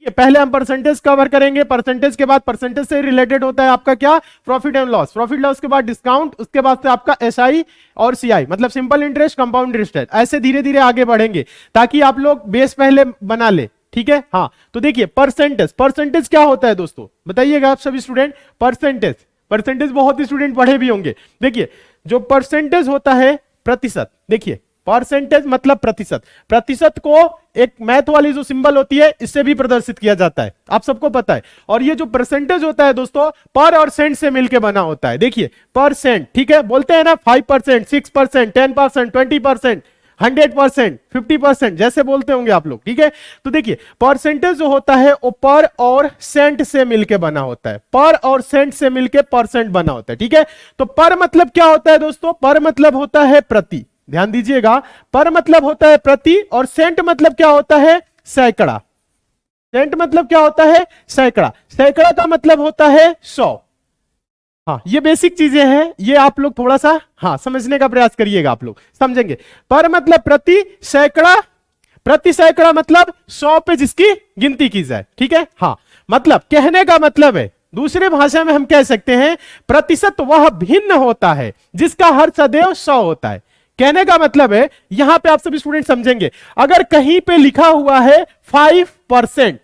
ये पहले हम परसेंटेज कवर करेंगे, परसेंटेज के बाद परसेंटेज से रिलेटेड होता है आपका क्या, profit and loss, profit loss के बाद डिस्काउंट, उसके बाद से आपका एसआई और सीआई मतलब सिंपल इंटरेस्ट, कंपाउंड इंटरेस्ट। ऐसे धीरे धीरे आगे बढ़ेंगे ताकि आप लोग बेस पहले बना ले, ठीक है। हाँ तो देखिए परसेंटेज, परसेंटेज क्या होता है दोस्तों बताइएगा आप सभी स्टूडेंट। परसेंटेज, परसेंटेज बहुत ही स्टूडेंट पढ़े भी होंगे। देखिए जो परसेंटेज होता है प्रतिशत, देखिए परसेंटेज मतलब प्रतिशत, प्रतिशत को एक मैथ वाली जो सिंबल होती है इससे भी प्रदर्शित किया जाता है, आप सबको पता है। और ये जो परसेंटेज होता है दोस्तों पर और सेंट से मिलकर बना होता है। देखिए परसेंट, ठीक है, बोलते हैं ना 5%, 6%, 10%, 20%, 100%, 50%, जैसे बोलते होंगे आप लोग, ठीक है। तो देखिए परसेंटेज जो होता है वो पर और सेंट से मिलके बना होता है, पर और सेंट से मिलके परसेंट बना होता है, ठीक है। तो पर मतलब क्या होता है दोस्तों, पर मतलब होता है प्रति, ध्यान दीजिएगा, पर मतलब होता है प्रति, और सेंट मतलब क्या होता है सैकड़ा, सेंट मतलब क्या होता है सैकड़ा, सैकड़ा का मतलब होता है 100। हाँ ये बेसिक चीजें हैं, ये आप लोग थोड़ा सा हाँ समझने का प्रयास करिएगा, आप लोग समझेंगे। पर मतलब प्रति, सैकड़ा, प्रति सैकड़ा मतलब 100 पे जिसकी गिनती की जाए, ठीक है। हाँ मतलब कहने का मतलब है, दूसरे भाषा में हम कह सकते हैं प्रतिशत वह भिन्न होता है जिसका हर सदैव 100 होता है। कहने का मतलब है यहां पे आप सभी स्टूडेंट समझेंगे, अगर कहीं पे लिखा हुआ है 5%,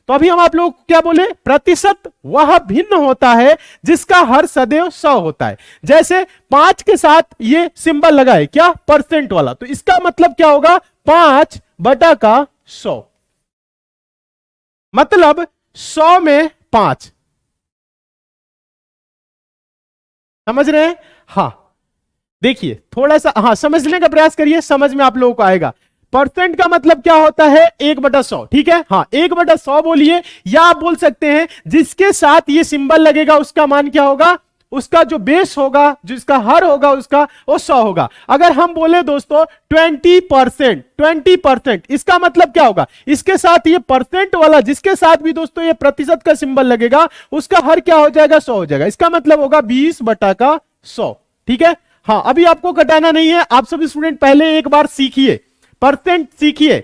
तो अभी हम आप लोग क्या बोले, प्रतिशत वह भिन्न होता है जिसका हर सदैव 100 होता है। जैसे 5 के साथ ये सिंबल लगा है क्या, परसेंट वाला, तो इसका मतलब क्या होगा 5/100, मतलब 100 में 5, समझ रहे हैं। हाँ देखिए थोड़ा सा हाँ समझने का प्रयास करिए, समझ में आप लोगों को आएगा। परसेंट का मतलब क्या होता है 1/100, ठीक है। हाँ 1/100 बोलिए, या आप बोल सकते हैं जिसके साथ ये सिंबल लगेगा उसका मान क्या होगा, उसका जो बेस होगा, जिसका हर होगा उसका वो 100 होगा। अगर हम बोले दोस्तों 20%, 20%, इसका मतलब क्या होगा, इसके साथ ये परसेंट वाला जिसके साथ भी दोस्तों ये प्रतिशत का सिंबल लगेगा उसका हर क्या हो जाएगा 100 हो जाएगा, इसका मतलब होगा 20/100, ठीक है। हाँ अभी आपको घटाना नहीं है, आप सभी स्टूडेंट पहले एक बार सीखिए, परसेंट सीखिए,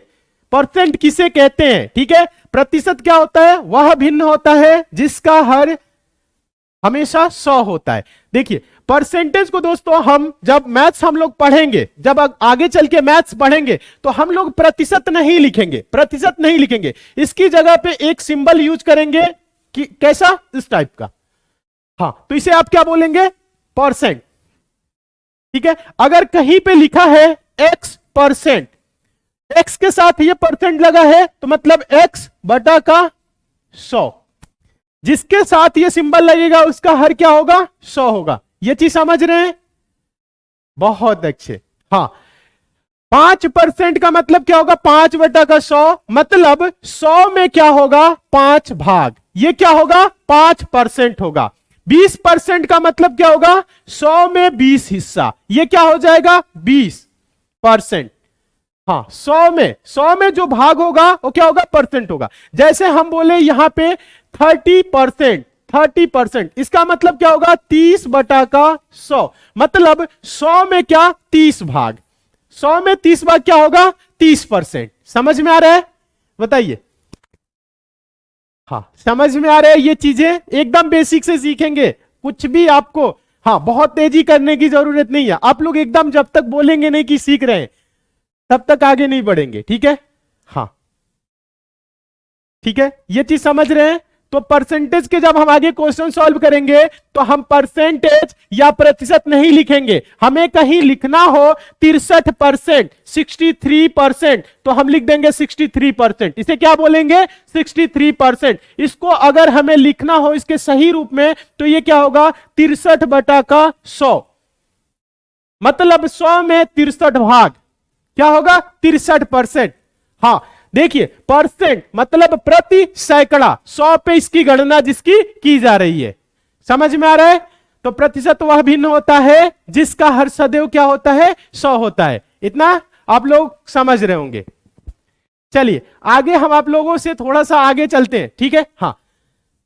परसेंट किसे कहते हैं, ठीक है। प्रतिशत क्या होता है, वह भिन्न होता है जिसका हर हमेशा 100 होता है। देखिए परसेंटेज को दोस्तों हम जब मैथ्स हम लोग पढ़ेंगे, जब आगे चल के मैथ्स पढ़ेंगे तो हम लोग प्रतिशत नहीं लिखेंगे, प्रतिशत नहीं लिखेंगे, इसकी जगह पे एक सिंबल यूज करेंगे कि कैसा, इस टाइप का। हाँ तो इसे आप क्या बोलेंगे, परसेंट, ठीक है। अगर कहीं पे लिखा है X%, X के साथ ये परसेंट लगा है तो मतलब X/100, जिसके साथ ये सिंबल लगेगा उसका हर क्या होगा 100 होगा। ये चीज समझ रहे हैं, बहुत अच्छे। हाँ 5% का मतलब क्या होगा 5/100, मतलब 100 में क्या होगा 5 भाग, ये क्या होगा 5% होगा। 20% का मतलब क्या होगा 100 में 20 हिस्सा, ये क्या हो जाएगा 20%। हाँ 100 में जो भाग होगा वो क्या होगा परसेंट होगा। जैसे हम बोले यहां पे 30%, 30%, इसका मतलब क्या होगा 30/100, मतलब 100 में क्या 30 भाग, 100 में 30 भाग क्या होगा 30%। समझ में आ रहा है, बताइए। हाँ समझ में आ रहा है, ये चीजें एकदम बेसिक से सीखेंगे, कुछ भी आपको हाँ बहुत तेजी करने की जरूरत नहीं है। आप लोग एकदम जब तक बोलेंगे नहीं कि सीख रहे हैं तब तक आगे नहीं बढ़ेंगे, ठीक है। हाँ ठीक है, ये चीज समझ रहे हैं। तो परसेंटेज के जब हम आगे क्वेश्चन सॉल्व करेंगे तो हम परसेंटेज या प्रतिशत नहीं लिखेंगे, हमें कहीं लिखना हो 63%, 63%, तो हम लिख देंगे 63%, इसे क्या बोलेंगे 63%। इसको अगर हमें लिखना हो इसके सही रूप में तो ये क्या होगा 63/100, मतलब 100 में 63 भाग क्या होगा 63%। हाँ देखिए परसेंट मतलब प्रति सैकड़ा, 100 पे इसकी गणना जिसकी की जा रही है, समझ में आ रहा है। तो प्रतिशत वह भिन्न होता है जिसका हर सदैव क्या होता है 100 होता है, इतना आप लोग समझ रहे होंगे। चलिए आगे हम आप लोगों से थोड़ा सा आगे चलते हैं, ठीक है। हाँ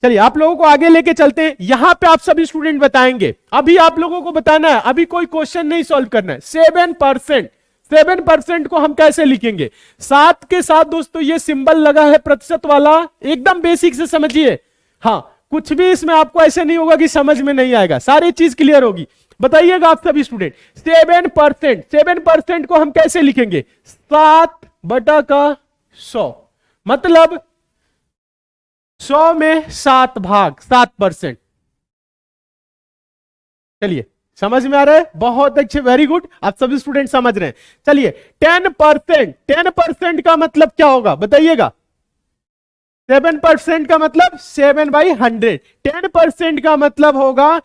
चलिए आप लोगों को आगे लेके चलते हैं। यहां पे आप सभी स्टूडेंट बताएंगे, अभी आप लोगों को बताना है, अभी कोई क्वेश्चन नहीं सॉल्व करना है। 7%, 7% को हम कैसे लिखेंगे? 7 के साथ दोस्तों ये सिंबल लगा है प्रतिशत वाला, एकदम बेसिक से समझिए। हाँ, कुछ भी इसमें आपको ऐसे नहीं होगा कि समझ में नहीं आएगा, सारी चीज क्लियर होगी। बताइएगा आप सभी स्टूडेंट, 7% को हम कैसे लिखेंगे? 7/100, मतलब 100 में 7 भाग, 7%। चलिए, समझ में आ रहा है? बहुत अच्छे, वेरी गुड, आप सभी स्टूडेंट समझ रहे हैं। चलिए 10% का मतलब क्या होगा बताइएगा? 7% का मतलब 7/100, 10% का मतलब होगा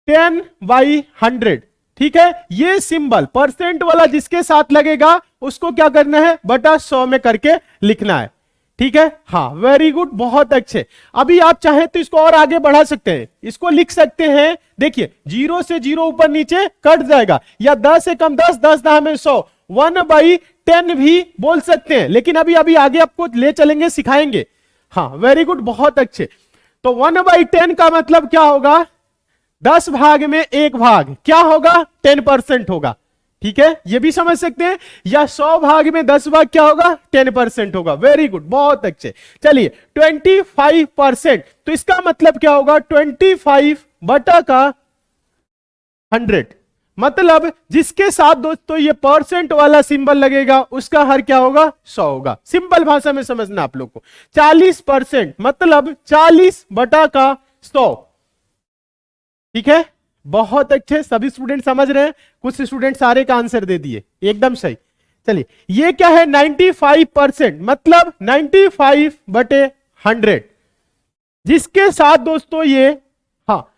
10/100। ठीक है, ये सिंबल परसेंट वाला जिसके साथ लगेगा उसको क्या करना है? बटा 100 में करके लिखना है। ठीक है, हाँ, वेरी गुड, बहुत अच्छे। अभी आप चाहे तो इसको और आगे बढ़ा सकते हैं, इसको लिख सकते हैं। देखिए 0 से 0 ऊपर नीचे कट जाएगा, या 10 से कम 10, 10 10 में 100, 1/10 भी बोल सकते हैं, लेकिन अभी आगे आपको ले चलेंगे, सिखाएंगे। हाँ, वेरी गुड, बहुत अच्छे। तो 1/10 का मतलब क्या होगा? 10 भाग में 1 भाग क्या होगा? 10% होगा। ठीक है, ये भी समझ सकते हैं। या 100 भाग में 10 भाग क्या होगा? 10% होगा। वेरी गुड, बहुत अच्छे। चलिए 25%, तो इसका मतलब क्या होगा? 25/100, मतलब जिसके साथ दोस्तों ये परसेंट वाला सिंबल लगेगा उसका हर क्या होगा? 100 होगा। सिंपल भाषा में समझना आप लोग को। 40%, मतलब 40/100। ठीक है, बहुत अच्छे, सभी स्टूडेंट समझ रहे हैं। कुछ स्टूडेंट सारे का आंसर दे दिए, एकदम सही। चलिए, ये क्या है? 95%, मतलब 95/100, जिसके साथ दोस्तों ये, हाँ,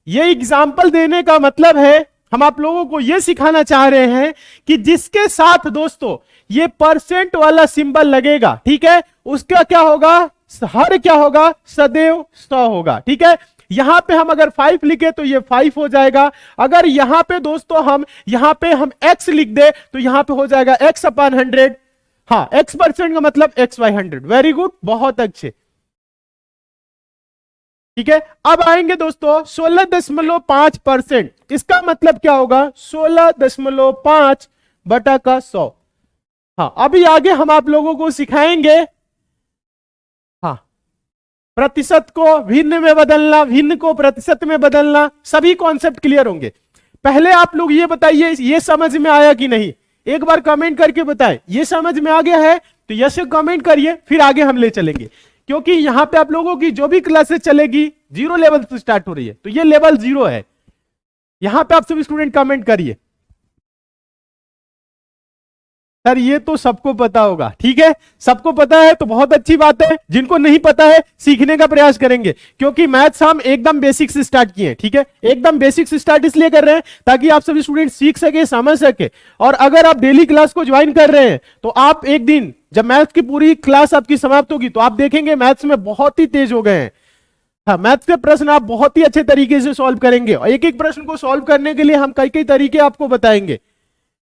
ये एग्जाम्पल देने का मतलब है, हम आप लोगों को ये सिखाना चाह रहे हैं कि जिसके साथ दोस्तों ये परसेंट वाला सिंबल लगेगा, ठीक है, उसका क्या होगा? हर क्या होगा? सदैव 100 होगा। ठीक है, यहां पे हम अगर 5 लिखे तो ये 5 हो जाएगा। अगर यहां पे दोस्तों हम x लिख दे तो यहां पे हो जाएगा x/100। हाँ, x% का मतलब x/100। वेरी गुड, बहुत अच्छे। ठीक है, अब आएंगे दोस्तों 16.5%, इसका मतलब क्या होगा? 16.5/100। हाँ, अभी आगे हम आप लोगों को सिखाएंगे, हाँ, प्रतिशत को भिन्न में बदलना, भिन्न को प्रतिशत में बदलना, सभी कॉन्सेप्ट क्लियर होंगे। पहले आप लोग ये बताइए, ये समझ में आया कि नहीं? एक बार कमेंट करके बताएं, ये समझ में आ गया है तो यस कमेंट करिए, फिर आगे हम ले चलेंगे। क्योंकि यहां पे आप लोगों की जो भी क्लासेस चलेगी 0 लेवल से स्टार्ट हो रही है, तो ये लेवल 0 है। यहां पे आप सभी स्टूडेंट कमेंट करिए। सर ये तो सबको पता होगा। ठीक है, सबको पता है तो बहुत अच्छी बात है। जिनको नहीं पता है सीखने का प्रयास करेंगे, क्योंकि मैथ्स हम एकदम बेसिक से स्टार्ट किए हैं। ठीक है, एकदम बेसिक से स्टार्ट इसलिए कर रहे हैं ताकि आप सभी स्टूडेंट सीख सके, समझ सके। और अगर आप डेली क्लास को ज्वाइन कर रहे हैं तो आप एक दिन जब मैथ्स की पूरी क्लास आपकी समाप्त होगी तो आप देखेंगे मैथ्स में बहुत ही तेज हो गए हैं। हाँ, मैथ्स के प्रश्न आप बहुत ही अच्छे तरीके से सॉल्व करेंगे, और एक एक प्रश्न को सॉल्व करने के लिए हम कई कई तरीके आपको बताएंगे।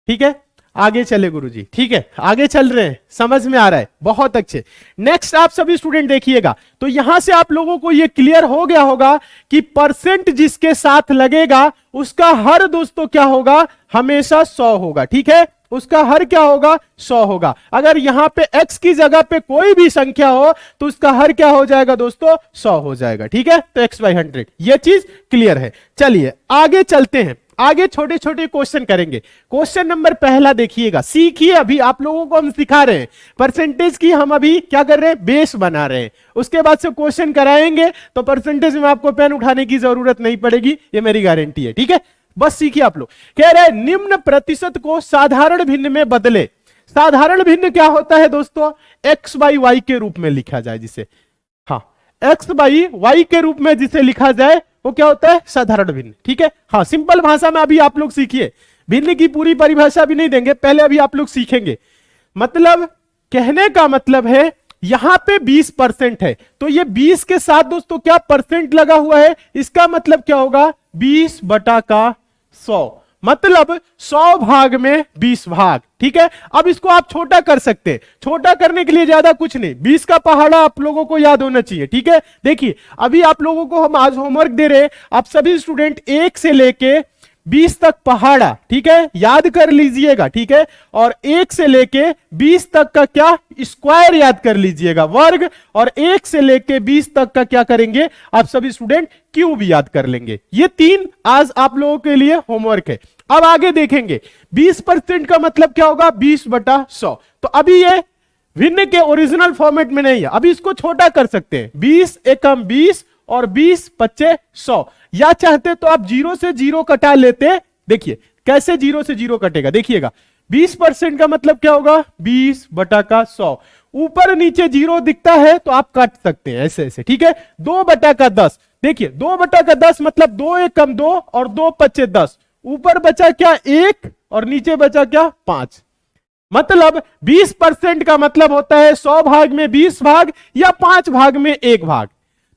ठीक है, आगे चले गुरुजी। ठीक है, आगे चल रहे हैं, समझ में आ रहा है, बहुत अच्छे। नेक्स्ट आप सभी स्टूडेंट देखिएगा, तो यहां से आप लोगों को यह क्लियर हो गया होगा कि परसेंट जिसके साथ लगेगा उसका हर दोस्तों क्या होगा? हमेशा 100 होगा। ठीक है, उसका हर क्या होगा? 100 होगा। अगर यहां पे x की जगह पे कोई भी संख्या हो तो उसका हर क्या हो जाएगा दोस्तों? 100 हो जाएगा। ठीक है, तो x/100, ये चीज क्लियर है। चलिए आगे चलते हैं, आगे छोटे छोटे क्वेश्चन करेंगे। क्वेश्चन नंबर पहला देखिएगा, सीखिए। अभी आप लोगों को हम सिखा रहे हैं परसेंटेज की, हम अभी क्या कर रहे हैं? बेस बना रहे हैं। उसके बाद से क्वेश्चन कराएंगे तो परसेंटेज में आपको पेन उठाने की जरूरत नहीं पड़ेगी, ये मेरी गारंटी है। ठीक है, बस सीखिए आप लोग। कह रहे हैं निम्न प्रतिशत को साधारण भिन्न में बदले। साधारण भिन्न क्या होता है दोस्तों? x/y के रूप में लिखा जाए जिसे, हाँ, x/y के रूप में जिसे लिखा जाए वो क्या होता है? साधारण भिन्न। ठीक है, हाँ, सिंपल भाषा में अभी आप लोग सीखिए। भिन्न की पूरी परिभाषा भी नहीं देंगे, पहले अभी आप लोग सीखेंगे। मतलब कहने का मतलब है यहां पे 20% है, तो ये 20 के साथ दोस्तों क्या परसेंट लगा हुआ है? इसका मतलब क्या होगा? 20/100, मतलब 100 भाग में 20 भाग। ठीक है, अब इसको आप छोटा कर सकते हैं। छोटा करने के लिए ज्यादा कुछ नहीं, 20 का पहाड़ा आप लोगों को याद होना चाहिए। ठीक है, देखिए अभी आप लोगों को हम आज होमवर्क दे रहे हैं, आप सभी स्टूडेंट 1 से लेके 20 तक पहाड़ा, ठीक है, याद कर लीजिएगा, ठीक है, और 1 से लेके 20 तक का क्या स्क्वायर याद कर लीजिएगा, वर्ग, और 1 से लेके 20 तक का क्या करेंगे आप सभी स्टूडेंट, क्यूब याद कर लेंगे। ये 3 आज आप लोगों के लिए होमवर्क है। अब आगे देखेंगे 20% का मतलब क्या होगा, 20/100। तो अभी ये भिन्न के ओरिजिनल फॉर्मेट में नहीं है, अभी इसको छोटा कर सकते हैं, 20 एकम 20 और 20×5 100, या चाहते तो आप 0 से 0 कटा लेते। देखिए कैसे 0 से 0 कटेगा, देखिएगा 20% का मतलब क्या होगा, 20/100। ऊपर नीचे 0 दिखता है तो आप काट सकते हैं ऐसे ऐसे, ठीक है। 2/10, देखिए 2/10 मतलब 2 एकम 2 और 2×5 10, ऊपर बचा क्या 1 और नीचे बचा क्या 5। मतलब 20% का मतलब होता है 100 भाग में 20 भाग या 5 भाग में 1 भाग।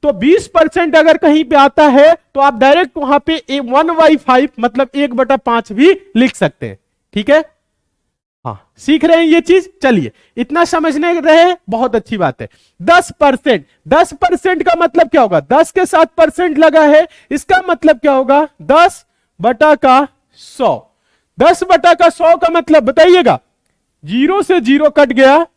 तो 20% अगर कहीं पे आता है तो आप डायरेक्ट वहां पे 1/5 मतलब 1/5 भी लिख सकते हैं, ठीक है। हाँ, सीख रहे हैं ये चीज, चलिए इतना समझने रहे, बहुत अच्छी बात है। 10%, 10% का मतलब क्या होगा, 10 के साथ परसेंट लगा है, इसका मतलब क्या होगा 10/100। 10/100 का मतलब बताइएगा, 0 से 0 कट गया,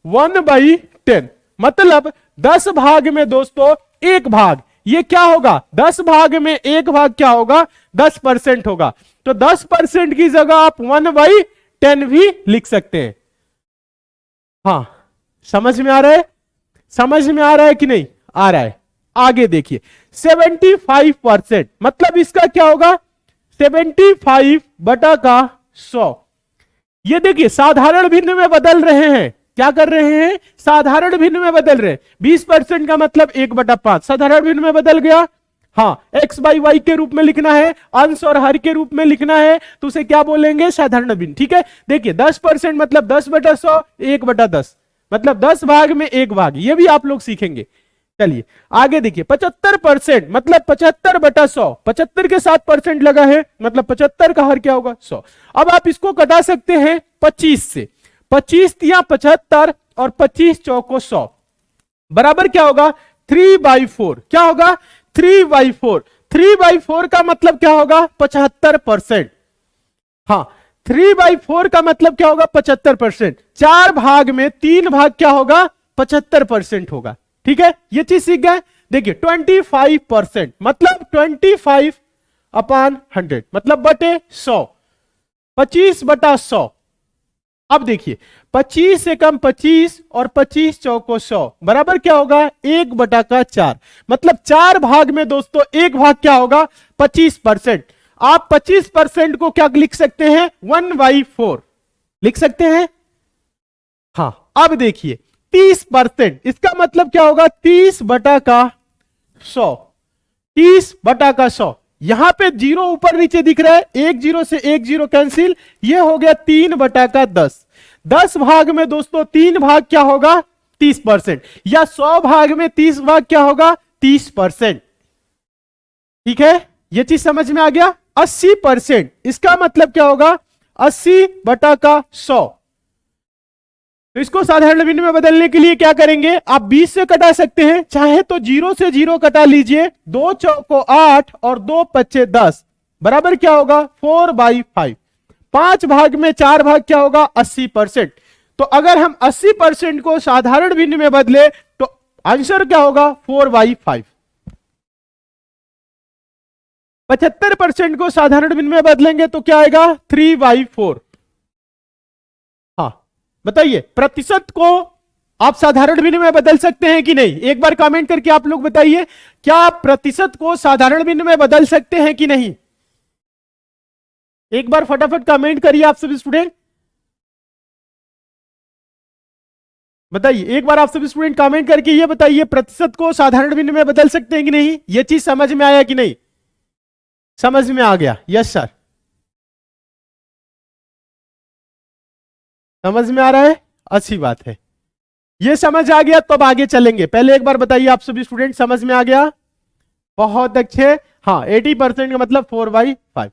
1/10 मतलब 10 भाग में दोस्तों 1 भाग, ये क्या होगा 10 भाग में 1 भाग क्या होगा 10% होगा। तो 10% की जगह आप 1/10 भी लिख सकते हैं। हाँ, समझ में आ रहा है, समझ में आ रहा है कि नहीं आ रहा है। आगे देखिए 75% मतलब इसका क्या होगा 75/100। ये देखिए साधारण भिन्न में बदल रहे हैं, क्या कर रहे हैं, साधारण भिन्न में बदल रहे हैं। 20% का मतलब 1/5 साधारण भिन्न में बदल गया। हाँ, x/y के रूप में लिखना है, अंश और हर के रूप में लिखना है, तो उसे क्या बोलेंगे, साधारण भिन्न, ठीक है। देखिए 10% मतलब 10/100, 1/10 मतलब 10 भाग में 1 भाग, ये भी आप लोग सीखेंगे। चलिए आगे देखिए 75% मतलब 75/100, 75 के साथ परसेंट लगा है मतलब 75 का हर क्या होगा 100। अब आप इसको कटा सकते हैं 25 से, 25 तिया 75 और 25 चौको 100 बराबर क्या होगा 3/4। क्या होगा 3/4। 3/4 का मतलब क्या होगा 75%। हाँ, 3/4 का मतलब क्या होगा 75%। 4 भाग में 3 भाग क्या होगा 75% होगा, ठीक है। ये चीज सीख गए। देखिए 25% मतलब 25/100 मतलब बटे 100, 25/100। अब देखिए 25 से कम 25 और 25 चौको 100 बराबर क्या होगा 1/4 मतलब 4 भाग में दोस्तों 1 भाग क्या होगा 25%। आप 25% को क्या लिख सकते हैं 1/4 लिख सकते हैं। हाँ, अब देखिए 30%, इसका मतलब क्या होगा 30/100, 30/100। यहां पे 0 ऊपर नीचे दिख रहा है, 1 0 से 1 0 कैंसिल, ये हो गया 3/10। 10 भाग में दोस्तों 3 भाग क्या होगा 30%, या 100 भाग में 30 भाग क्या होगा 30%, ठीक है। ये चीज समझ में आ गया। 80%, इसका मतलब क्या होगा 80/100। तो इसको साधारण भिन्न में बदलने के लिए क्या करेंगे, आप 20 से कटा सकते हैं, चाहे तो 0 से 0 कटा लीजिए, 2 चौको 8 और 2×5 10 बराबर क्या होगा 4/5। 5 भाग में 4 भाग क्या होगा 80%। तो अगर हम 80% को साधारण भिन्न में बदले तो आंसर क्या होगा 4/5। 75% को साधारण भिन्न में बदलेंगे तो क्या आएगा 3/4। हाँ बताइए, प्रतिशत को आप साधारण भिन्न में बदल सकते हैं कि नहीं, एक बार कमेंट करके आप लोग बताइए, क्या आप प्रतिशत को साधारण भिन्न में बदल सकते हैं कि नहीं। एक बार फटाफट कमेंट करिए आप सभी स्टूडेंट, बताइए एक बार आप सभी स्टूडेंट कमेंट करके ये बताइए, प्रतिशत को साधारण भिन्न में बदल सकते हैं कि नहीं। ये चीज समझ में आया कि नहीं, समझ में आ गया, यस सर, समझ में आ रहा है, अच्छी बात है। ये समझ आ गया तो अब आगे चलेंगे। पहले एक बार बताइए आप सभी स्टूडेंट, समझ में आ गया, बहुत अच्छे। हाँ 80% का मतलब 4/5।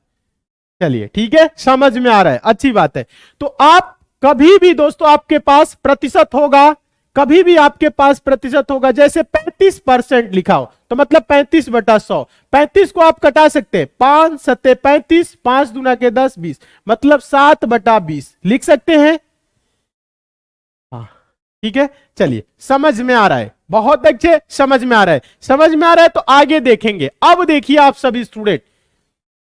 चलिए ठीक है, समझ में आ रहा है, अच्छी बात है। तो आप कभी भी दोस्तों आपके पास प्रतिशत होगा, कभी भी आपके पास प्रतिशत होगा, जैसे 35% लिखा हो तो मतलब 35/100। 35 को आप कटा सकते हैं, 5 सत्ते 35, 5 दूना के 10 20, मतलब 7/20 लिख सकते हैं। हाँ ठीक है, चलिए समझ में आ रहा है, बहुत अच्छे समझ में आ रहा है। समझ में आ रहा है तो आगे देखेंगे। अब देखिए आप सभी स्टूडेंट,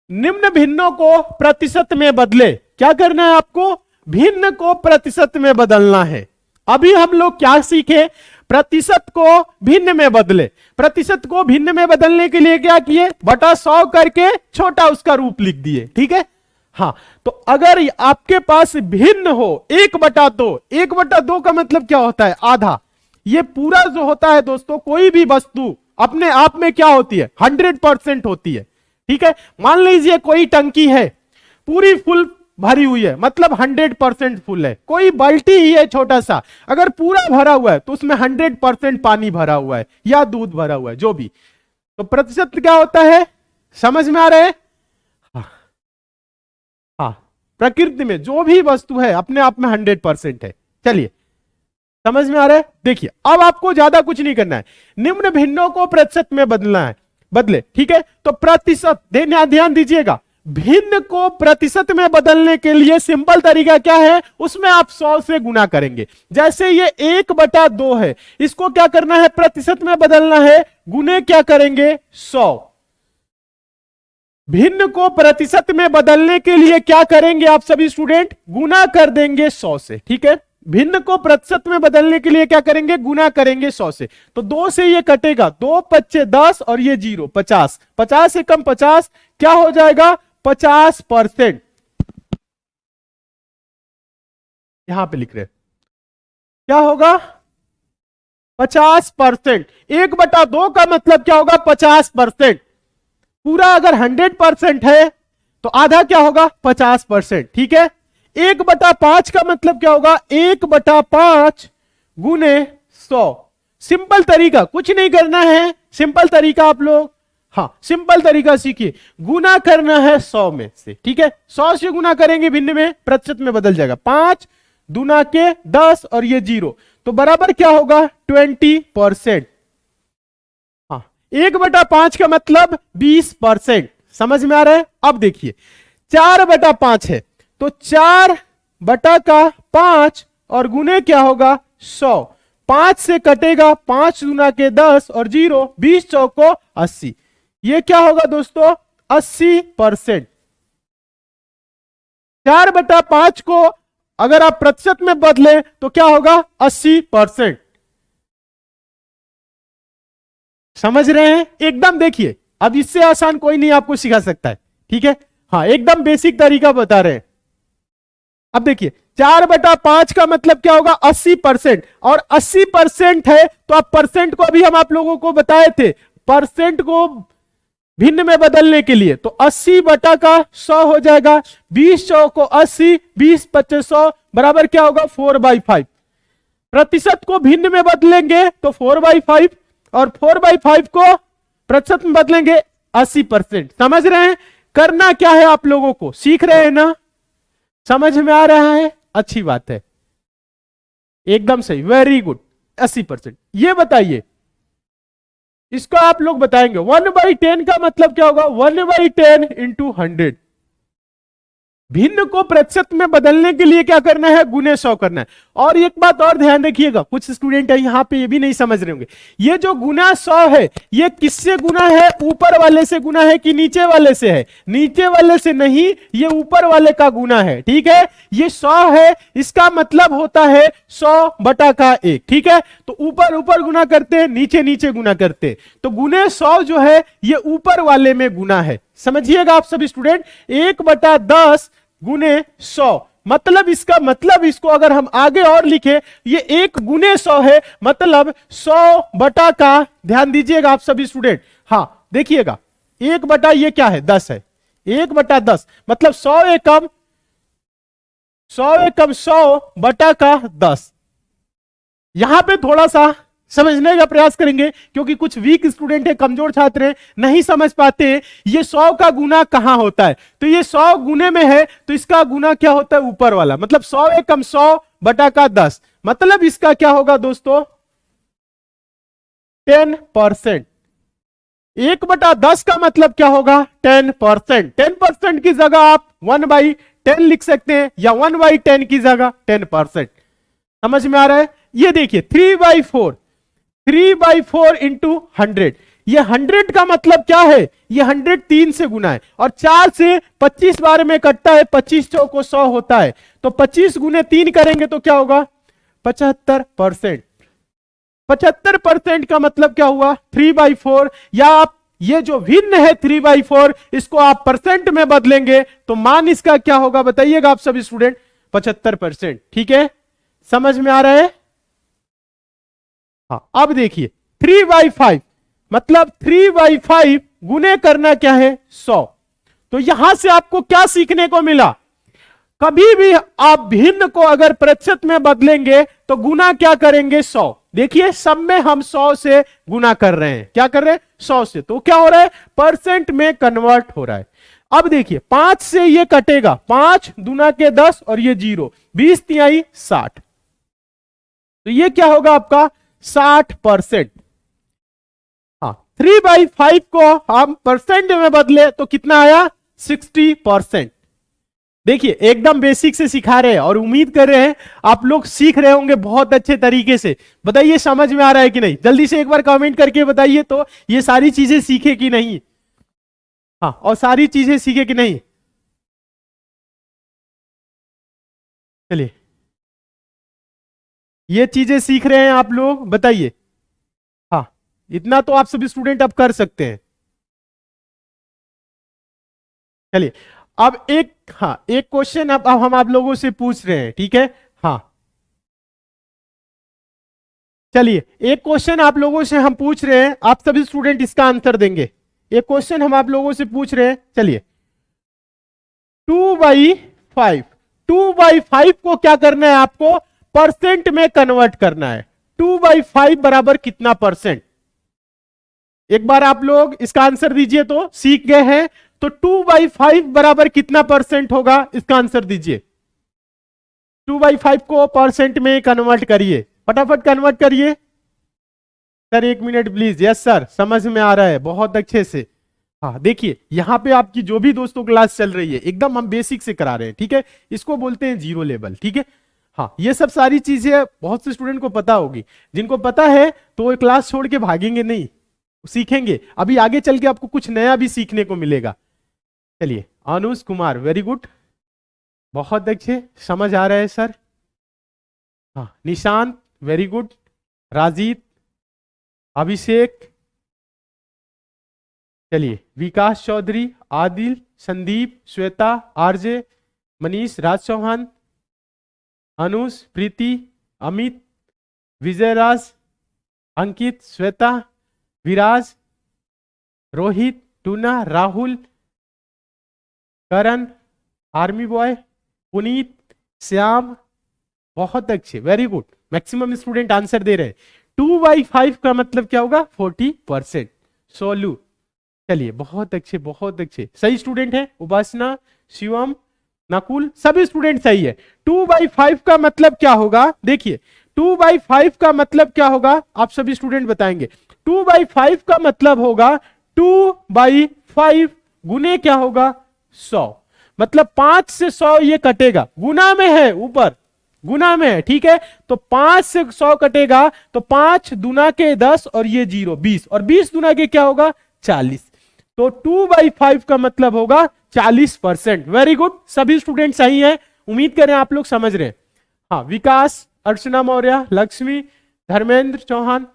निम्न भिन्नों को प्रतिशत में बदले। क्या करना है आपको? भिन्न को प्रतिशत में बदलना है। अभी हम लोग क्या सीखे? प्रतिशत को भिन्न में बदले। प्रतिशत को भिन्न में बदलने के लिए क्या किए? बटा 100 करके छोटा उसका रूप लिख दिए। ठीक है, हाँ। तो अगर आपके पास भिन्न हो 1/2, 1/2 का मतलब क्या होता है? आधा। ये पूरा जो होता है दोस्तों, कोई भी वस्तु अपने आप में क्या होती है? 100% होती है। ठीक है, मान लीजिए कोई टंकी है, पूरी फुल भरी हुई है, मतलब 100% फुल है। कोई बाल्टी ही है छोटा सा, अगर पूरा भरा हुआ है तो उसमें 100% पानी भरा हुआ है या दूध भरा हुआ है, जो भी। तो प्रतिशत क्या होता है? समझ में आ रहा है? हाँ, प्रकृति में जो भी वस्तु है अपने आप में 100% है। चलिए, समझ में आ रहा है? देखिए, अब आपको ज्यादा कुछ नहीं करना है, निम्न भिन्नों को प्रतिशत में बदलना है, बदले। ठीक है, तो प्रतिशत, ध्यान दीजिएगा, भिन्न को प्रतिशत में बदलने के लिए सिंपल तरीका क्या है? उसमें आप 100 से गुना करेंगे। जैसे ये 1/2 है, इसको क्या करना है? प्रतिशत में बदलना है, गुने क्या करेंगे? 100। भिन्न को प्रतिशत में बदलने के लिए क्या करेंगे आप सभी स्टूडेंट? गुना कर देंगे 100 से। ठीक है, भिन्न को प्रतिशत में बदलने के लिए क्या करेंगे? गुना करेंगे 100 से। तो 2 से ये कटेगा, 2 5 10 और ये 0 50, 50 से कम 50 क्या हो जाएगा? 50%। यहां पे लिख रहे क्या होगा? 50%। 1/2 का मतलब क्या होगा? 50%। पूरा अगर 100% है तो आधा क्या होगा? 50%। ठीक है, 1/5 का मतलब क्या होगा? 1/5 गुने 100। सिंपल तरीका, कुछ नहीं करना है, सिंपल तरीका आप लोग, हाँ सिंपल तरीका सीखिए, गुना करना है 100 में से। ठीक है, 100 से गुना करेंगे, भिन्न में प्रतिशत में बदल जाएगा। 5 दूना के 10 और ये 0, तो बराबर क्या होगा? 20%। हाँ, 1/5 का मतलब 20%। समझ में आ रहा है? अब देखिए, 4/5 है तो 4/5 और गुने क्या होगा? 100। 5 से कटेगा, 5 दूना के 10 और 0, 20 चौको 80। ये क्या होगा दोस्तों? 80%। 4/5 को अगर आप प्रतिशत में बदले तो क्या होगा? 80%। समझ रहे हैं? एकदम देखिए, अब इससे आसान कोई नहीं आपको सिखा सकता है। ठीक है, हाँ एकदम बेसिक तरीका बता रहे हैं। अब देखिए, 4/5 का मतलब क्या होगा? 80%। और 80% है तो अब परसेंट को अभी हम आप लोगों को बताए थे, परसेंट को भिन्न में बदलने के लिए तो 80/100 हो जाएगा। 20 को 80, 20 25 100 बराबर क्या होगा? 4/5। प्रतिशत को भिन्न में बदलेंगे तो 4/5 और 4/5 को प्रतिशत में बदलेंगे 80%। समझ रहे हैं? करना क्या है आप लोगों को? सीख रहे हैं ना? समझ में आ रहा है? अच्छी बात है, एकदम सही, वेरी गुड। 80%। ये बताइए, इसको आप लोग बताएंगे 1/10 का मतलब क्या होगा? 1/10 इंटू 100। भिन्न को प्रतिशत में बदलने के लिए क्या करना है? गुने 100 करना है। और एक बात और ध्यान रखिएगा, कुछ स्टूडेंट है यहां पे ये भी नहीं समझ रहे होंगे, ये जो गुना 100 है ये किससे गुना है? ऊपर वाले से गुना है कि नीचे वाले से है? नीचे वाले से नहीं, ये ऊपर वाले का गुना है। ठीक है, ये 100 है, इसका मतलब होता है 100/1। ठीक है, तो ऊपर ऊपर गुना करते हैं, नीचे नीचे गुना करते हैं, तो गुने 100 जो है ये ऊपर वाले में गुना है। समझिएगा आप सभी स्टूडेंट, 1/10 गुने 100, मतलब इसका मतलब, इसको अगर हम आगे और लिखे, ये 1 गुने 100 है, मतलब 100 का, ध्यान दीजिएगा आप सभी स्टूडेंट, हाँ देखिएगा, 1 ये क्या है? 10 है। 1/10 मतलब 100 एकम 100/10। यहां पे थोड़ा सा समझने का प्रयास करेंगे, क्योंकि कुछ वीक स्टूडेंट है, कमजोर छात्र हैं, नहीं समझ पाते ये 100 का गुना कहां होता है। तो ये 100 गुने में है तो इसका गुना क्या होता है? ऊपर वाला, मतलब 100 एकम 100/10, मतलब इसका क्या होगा दोस्तों, 10%। 1/10 का मतलब क्या होगा, 10%। 10% की जगह आप 1/10 लिख सकते हैं, या 1/10 की जगह 10%। समझ में आ रहा है? ये देखिए 3/4, 3/4 इंटू 100। ये 100 का मतलब क्या है, ये 100 3 से गुना है, और 4 से 25 बार में कटता है, 25 को 100 होता है, तो 25 गुने 3 करेंगे तो क्या होगा, 75%। 75% का मतलब क्या हुआ, 3/4। या आप ये जो भिन्न है 3/4, इसको आप परसेंट में बदलेंगे तो मान इसका क्या होगा, बताइएगा आप सभी स्टूडेंट, 75%। ठीक है, समझ में आ रहा है? हाँ, अब देखिए 3/5 मतलब 3/5 गुने करना क्या है, 100। तो यहां से आपको क्या सीखने को मिला, कभी भी आप भिन्न को अगर प्रतिशत में बदलेंगे तो गुना क्या करेंगे, 100। देखिए सब में हम 100 से गुना कर रहे हैं, क्या कर रहे हैं, 100 से, तो क्या हो रहा है, परसेंट में कन्वर्ट हो रहा है। अब देखिए 5 से ये कटेगा, 5 दूना के 10 और ये 0, 20 तिहाई 60, तो ये क्या होगा आपका 60%। हाँ, 3/5 को हम परसेंट में बदले तो कितना आया, 60%। देखिए एकदम बेसिक से सिखा रहे हैं और उम्मीद कर रहे हैं आप लोग सीख रहे होंगे बहुत अच्छे तरीके से। बताइए समझ में आ रहा है कि नहीं, जल्दी से एक बार कमेंट करके बताइए तो ये सारी चीजें सीखे कि नहीं। हाँ, और सारी चीजें सीखे कि नहीं, चलिए ये चीजें सीख रहे हैं आप लोग, बताइए। हाँ, इतना तो आप सभी स्टूडेंट अब कर सकते हैं। चलिए अब एक, हाँ एक क्वेश्चन अब हम आप लोगों से पूछ रहे हैं, ठीक है। हाँ चलिए एक क्वेश्चन आप लोगों से हम पूछ रहे हैं, आप सभी स्टूडेंट इसका आंसर देंगे। एक क्वेश्चन हम आप लोगों से पूछ रहे हैं, चलिए 2/5, 2/5 को क्या करना है आपको, परसेंट में कन्वर्ट करना है। 2/5 बराबर कितना परसेंट, एक बार आप लोग इसका आंसर दीजिए तो सीख गए हैं। तो 2/5 बराबर कितना परसेंट होगा, इसका आंसर दीजिए। 2/5 को परसेंट में कन्वर्ट करिए, फटाफट कन्वर्ट करिए। Sir 1 minute please, yes sir, समझ में आ रहा है बहुत अच्छे से। हाँ देखिए यहां पे आपकी जो भी दोस्तों क्लास चल रही है एकदम हम बेसिक से करा रहे हैं, ठीक है, इसको बोलते हैं जीरो लेवल, ठीक है। हाँ ये सब सारी चीजें बहुत से स्टूडेंट को पता होगी, जिनको पता है तो वो क्लास छोड़ के भागेंगे नहीं, सीखेंगे। अभी आगे चल के आपको कुछ नया भी सीखने को मिलेगा। चलिए अनुज कुमार, वेरी गुड, बहुत अच्छे, समझ आ रहा है सर। हाँ निशांत, वेरी गुड, राजीत, अभिषेक, चलिए Vikas Chaudhary, Adil, Sandeep, Shweta, RJ, Manish, Raj Chauhan, Anuj, Preeti, Amit, Vijayraj, Ankit, Shweta, Viraj, Rohit, Tuna, Rahul, Karan, army boy, Puneet, Shyam, बहुत अच्छे, very good, maximum student answer दे रहे हैं। 2/5 का मतलब क्या होगा, 40%। सोलू, चलिए बहुत अच्छे बहुत अच्छे, सही स्टूडेंट है। उपासना, शिवम, नकुल, सभी स्टूडेंट सही है। 2/5 का मतलब क्या होगा, देखिए 2/5 का मतलब क्या होगा, आप सभी स्टूडेंट बताएंगे। 2/5 का मतलब होगा 2/5 गुने क्या होगा, 100, मतलब 5 से 100 ये कटेगा, गुना में है, ऊपर गुना में है, ठीक है। तो 5 से 100 कटेगा तो 5 दूना के 10 और ये 0, 20, और 20 दूना के क्या होगा, 40। तो 2/5 का मतलब होगा 40%। वेरी गुड, सभी स्टूडेंट सही है, उम्मीद करें आप लोग समझ रहे हैं। हाँ विकास, अर्चना मौर्य, लक्ष्मी, धर्मेंद्र चौहान,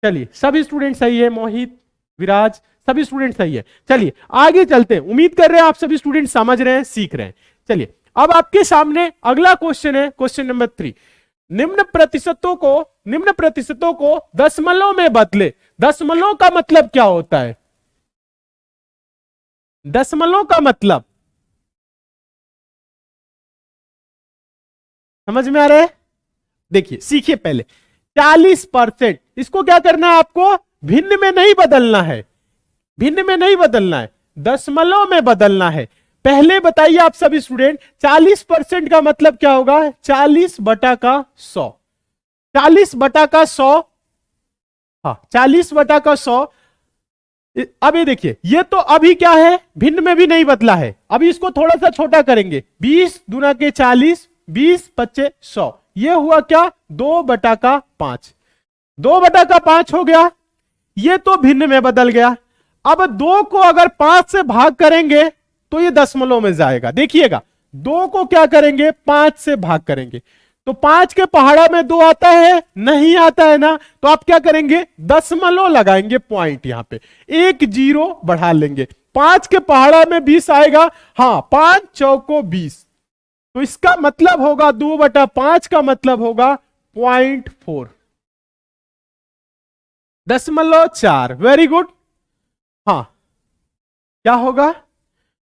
चलिए सभी स्टूडेंट सही है। मोहित, विराज, सभी स्टूडेंट सही है। चलिए आगे चलते हैं, उम्मीद कर रहे हैं आप सभी स्टूडेंट समझ रहे हैं, सीख रहे हैं। चलिए अब आपके सामने अगला क्वेश्चन है, क्वेश्चन नंबर 3। निम्न प्रतिशतों को दशमलव में बदले। दशमलव का मतलब क्या होता है, दशमलव का मतलब समझ में आ रहा है, देखिए सीखिए पहले। 40%, इसको क्या करना है आपको, भिन्न में नहीं बदलना है, भिन्न में नहीं बदलना है, दशमलव में बदलना है। पहले बताइए आप सभी स्टूडेंट, 40% का मतलब क्या होगा? 40/100। 40/100, हाँ 40/100। अब ये देखिए, ये तो अभी क्या है, भिन्न में भी नहीं बदला है। अभी इसको थोड़ा सा छोटा करेंगे, 20 दूना के 40, 20 पच्चे 100, ये हुआ क्या? 2/5। 2/5 हो गया। ये तो भिन्न में बदल गया। अब 2 को अगर 5 से भाग करेंगे तो ये दशमलव में जाएगा। देखिएगा, 2 को क्या करेंगे? 5 से भाग करेंगे तो 5 के पहाड़ा में 2 आता है? नहीं आता है ना। तो आप क्या करेंगे? दशमलव लगाएंगे, पॉइंट यहां पे 1 0 बढ़ा लेंगे। 5 के पहाड़ा में 20 आएगा, हाँ 5 चौको 20। तो इसका मतलब होगा 2/5 का मतलब होगा 0.4, 0.4। Very good. हाँ क्या होगा?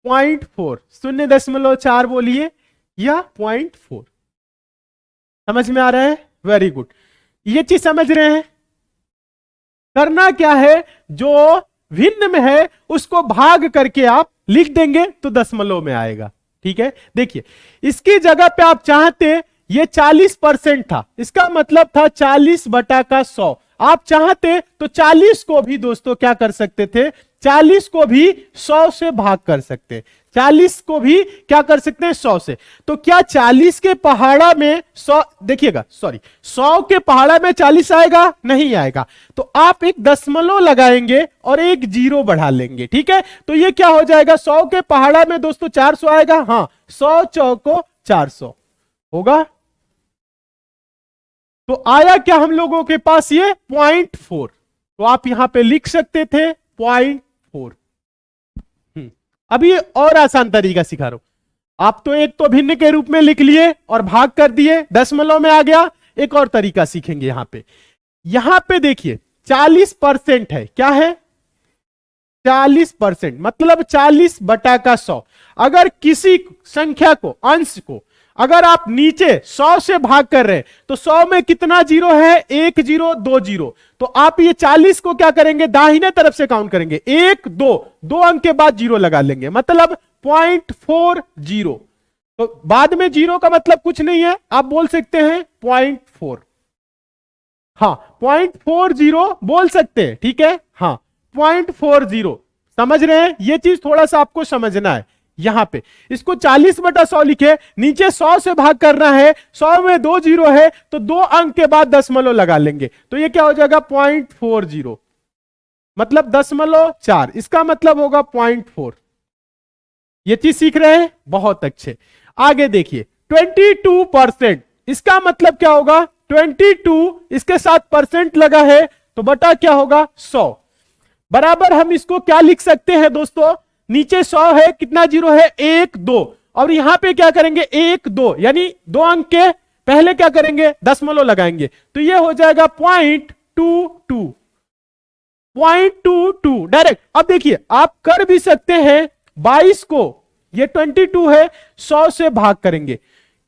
0.4, 0.4 बोलिए या 0.4। समझ में आ रहा है? Very good. ये चीज समझ रहे हैं? करना क्या है, जो भिन्न में है उसको भाग करके आप लिख देंगे तो दशमलव में आएगा। ठीक है, देखिए इसकी जगह पे आप चाहते, ये 40% था, इसका मतलब था 40/100। आप चाहते तो 40 को भी दोस्तों क्या कर सकते थे? 40 को भी 100 से भाग कर सकते, 40 को भी क्या कर सकते हैं? 100 से। तो क्या 40 के पहाड़ा में 100, देखिएगा सॉरी, 100 के पहाड़ा में 40 आएगा? नहीं आएगा। तो आप एक दशमलव लगाएंगे और एक 0 बढ़ा लेंगे। ठीक है, तो ये क्या हो जाएगा? 100 के पहाड़ा में दोस्तों 400 आएगा, हाँ 100 चौको 400 होगा। तो आया क्या हम लोगों के पास? ये 0.4। तो आप यहां पे लिख सकते थे 0.4। अभी और आसान तरीका सिखा रहा हूं। आप तो एक तो भिन्न के रूप में लिख लिए और भाग कर दिए, दशमलव में आ गया। एक और तरीका सीखेंगे यहां पे देखिए 40% है, क्या है? 40%, मतलब 40/100। अगर किसी संख्या को, अंश को अगर आप नीचे 100 से भाग कर रहे हैं तो 100 में कितना 0 है? 1 0 2 0। तो आप ये 40 को क्या करेंगे? दाहिने तरफ से काउंट करेंगे, 1 2, 2 अंक के बाद 0 लगा लेंगे, मतलब 0.40। तो बाद में 0 का मतलब कुछ नहीं है, आप बोल सकते हैं 0.4। हाँ 0.40 बोल सकते हैं, ठीक है, हाँ 0.40। समझ रहे हैं? ये चीज थोड़ा सा आपको समझना है। यहां पे इसको 40/100 लिखे, नीचे 100 से भाग करना है, 100 में 2 0 है तो 2 अंक के बाद दशमलव लगा लेंगे, तो ये क्या हो जाएगा? 0.40, मतलब 0.4। इसका मतलब होगा 0.4। ये चीज सीख रहे हैं? बहुत अच्छे। आगे देखिए 22%, इसका मतलब क्या होगा? 22 इसके साथ परसेंट लगा है तो बटा क्या होगा? 100 बराबर। हम इसको क्या लिख सकते हैं दोस्तों? नीचे 100 है, कितना 0 है? 1 2, और यहां पे क्या करेंगे? 1 2, यानी 2 अंक के पहले क्या करेंगे? दशमलव लगाएंगे, तो ये हो जाएगा 0.22। 0.22 डायरेक्ट। अब देखिए आप कर भी सकते हैं 22 को, ये 22 है, 100 से भाग करेंगे।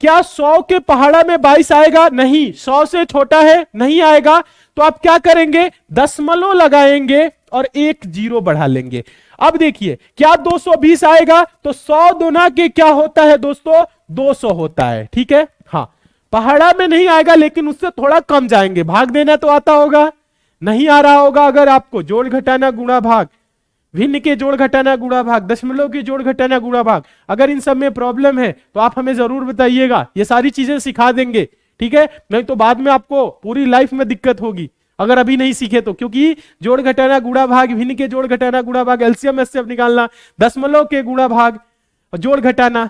क्या 100 के पहाड़ा में 22 आएगा? नहीं, 100 से छोटा है, नहीं आएगा। तो आप क्या करेंगे? दशमलव लगाएंगे और एक 0 बढ़ा लेंगे। अब देखिए क्या 220 आएगा? तो 100 दुना के क्या होता है दोस्तों? 200 होता है। ठीक है, हाँ पहाड़ा में नहीं आएगा लेकिन उससे थोड़ा कम जाएंगे। भाग देना तो आता होगा, नहीं आ रहा होगा अगर आपको। जोड़ घटाना गुणा भाग, भिन्न के जोड़ घटाना गुणा भाग, दशमलव के जोड़ घटाना गुणा भाग, अगर इन सब में प्रॉब्लम है तो आप हमें जरूर बताइएगा, ये सारी चीजें सिखा देंगे। ठीक है, नहीं तो बाद में आपको पूरी लाइफ में दिक्कत होगी अगर अभी नहीं सीखे तो। क्योंकि जोड़ घटाना गुणा भाग, भिन्न के जोड़ घटाना गुणा भाग, एलसीएम एचसीएफ निकालना, दशमलव के गुणा भाग, जोड़ घटाना,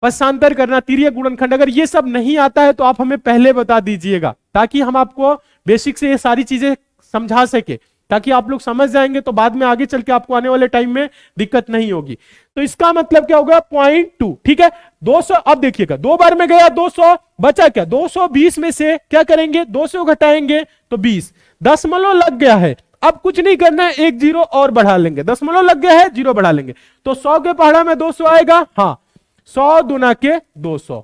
पक्षांतर करना, तिर्यक गुणनखंड, अगर ये सब नहीं आता है तो आप हमें पहले बता दीजिएगा ताकि हम आपको बेसिक से ये सारी चीजें समझा सके, ताकि आप लोग समझ जाएंगे तो बाद में आगे चल के आपको आने वाले टाइम में दिक्कत नहीं होगी। तो इसका मतलब क्या होगा? 0.2। ठीक है, 200। अब देखिएगा 2 बार में गया 200, बचा क्या? 220 में से क्या करेंगे? 200 घटाएंगे तो 20, दशमलव लग गया है। अब कुछ नहीं करना है, एक 0 और बढ़ा लेंगे, दशमलव लग गया है, 0 बढ़ा लेंगे, तो 100 के पहाड़ा में 200 आएगा, हाँ 100 दुना के 200,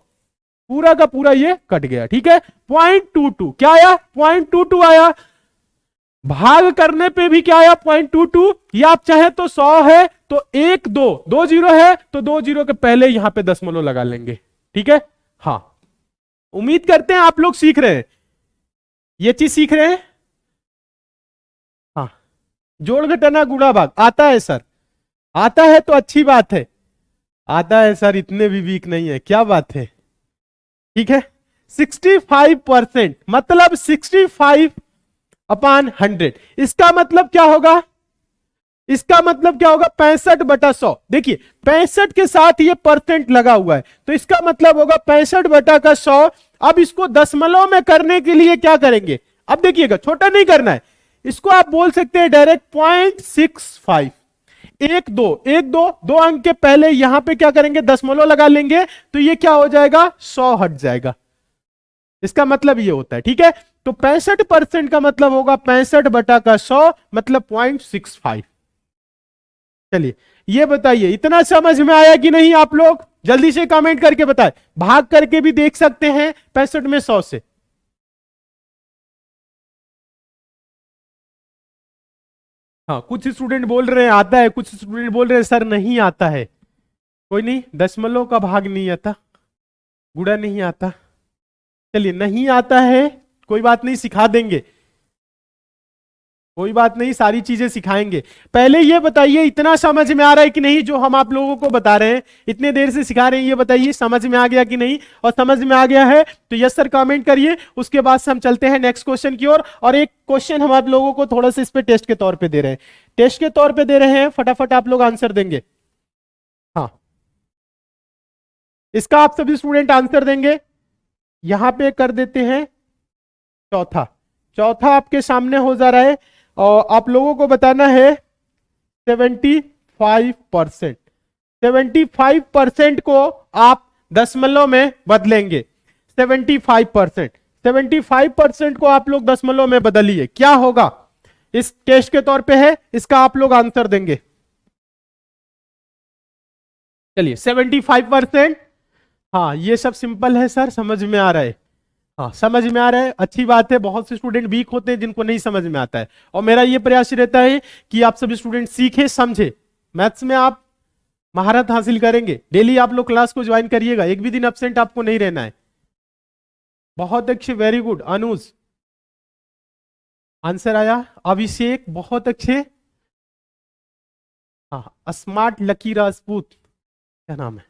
पूरा का पूरा ये कट गया। ठीक है, 0.22 क्या आया? 0.22 आया। भाग करने पे भी क्या आया 0.22, या आप चाहे तो 100 है तो 1 2 2 जीरो है तो 2 जीरो के पहले यहां पे दशमलव लगा लेंगे। ठीक है, हाँ उम्मीद करते हैं आप लोग सीख रहे हैं, ये चीज सीख रहे हैं। हाँ, जोड़ घटाना गुणा भाग आता है सर, आता है तो अच्छी बात है, आता है सर, इतने भी वीक नहीं है, क्या बात है। ठीक है, 65% मतलब 65/100, इसका मतलब क्या होगा, इसका मतलब क्या होगा 65/100। देखिए 65 के साथ ये परसेंट लगा हुआ है तो इसका मतलब होगा 65/100। अब इसको दशमलव में करने के लिए क्या करेंगे, अब देखिएगा छोटा नहीं करना है, इसको आप बोल सकते हैं डायरेक्ट 0.65, 1 2 1 2 2 अंक के पहले यहां पे क्या करेंगे दशमलव लगा लेंगे तो ये क्या हो जाएगा 100 हट जाएगा, इसका मतलब ये होता है। ठीक है, तो 65% का मतलब होगा 65/100 मतलब 0.65। चलिए ये बताइए इतना समझ में आया कि नहीं, आप लोग जल्दी से कमेंट करके बताएं, भाग करके भी देख सकते हैं 65 में 100 से। हाँ कुछ स्टूडेंट बोल रहे हैं आता है, कुछ स्टूडेंट बोल रहे हैं सर नहीं आता है। कोई नहीं, दशमलव का भाग नहीं आता, गुणा नहीं आता, चलिए नहीं आता है कोई बात नहीं, सिखा देंगे, कोई बात नहीं, सारी चीजें सिखाएंगे। पहले ये बताइए इतना समझ में आ रहा है कि नहीं, जो हम आप लोगों को बता रहे हैं इतने देर से सिखा रहे हैं, ये बताइए समझ में आ गया कि नहीं, और समझ में आ गया है तो यस सर कमेंट करिए। उसके बाद से हम चलते हैं नेक्स्ट क्वेश्चन की ओर, और एक क्वेश्चन हम आप लोगों को थोड़ा सा इस पे टेस्ट के तौर पर दे रहे हैं, टेस्ट के तौर पर दे रहे हैं, फटाफट आप लोग आंसर देंगे। हाँ इसका आप सभी स्टूडेंट आंसर देंगे, यहां पे कर देते हैं चौथा, चौथा आपके सामने हो जा रहा है और आप लोगों को बताना है 75%, 75% को आप दशमलव में बदलेंगे, 75%, 75% को आप लोग दशमलव में बदलिए, क्या होगा इस टेस्ट के तौर पे है, इसका आप लोग आंसर देंगे। चलिए 75%, हाँ ये सब सिंपल है सर, समझ में आ रहा है, हाँ समझ में आ रहा है, अच्छी बात है। बहुत से स्टूडेंट वीक होते हैं जिनको नहीं समझ में आता है, और मेरा ये प्रयास रहता है कि आप सभी स्टूडेंट सीखे समझे, मैथ्स में आप महारत हासिल करेंगे। डेली आप लोग क्लास को ज्वाइन करिएगा, एक भी दिन एब्सेंट आपको नहीं रहना है। बहुत अच्छे, वेरी गुड अनुज, आंसर आया। अभिषेक बहुत अच्छे, हाँ स्मार्ट लकी राजपूत, क्या नाम है,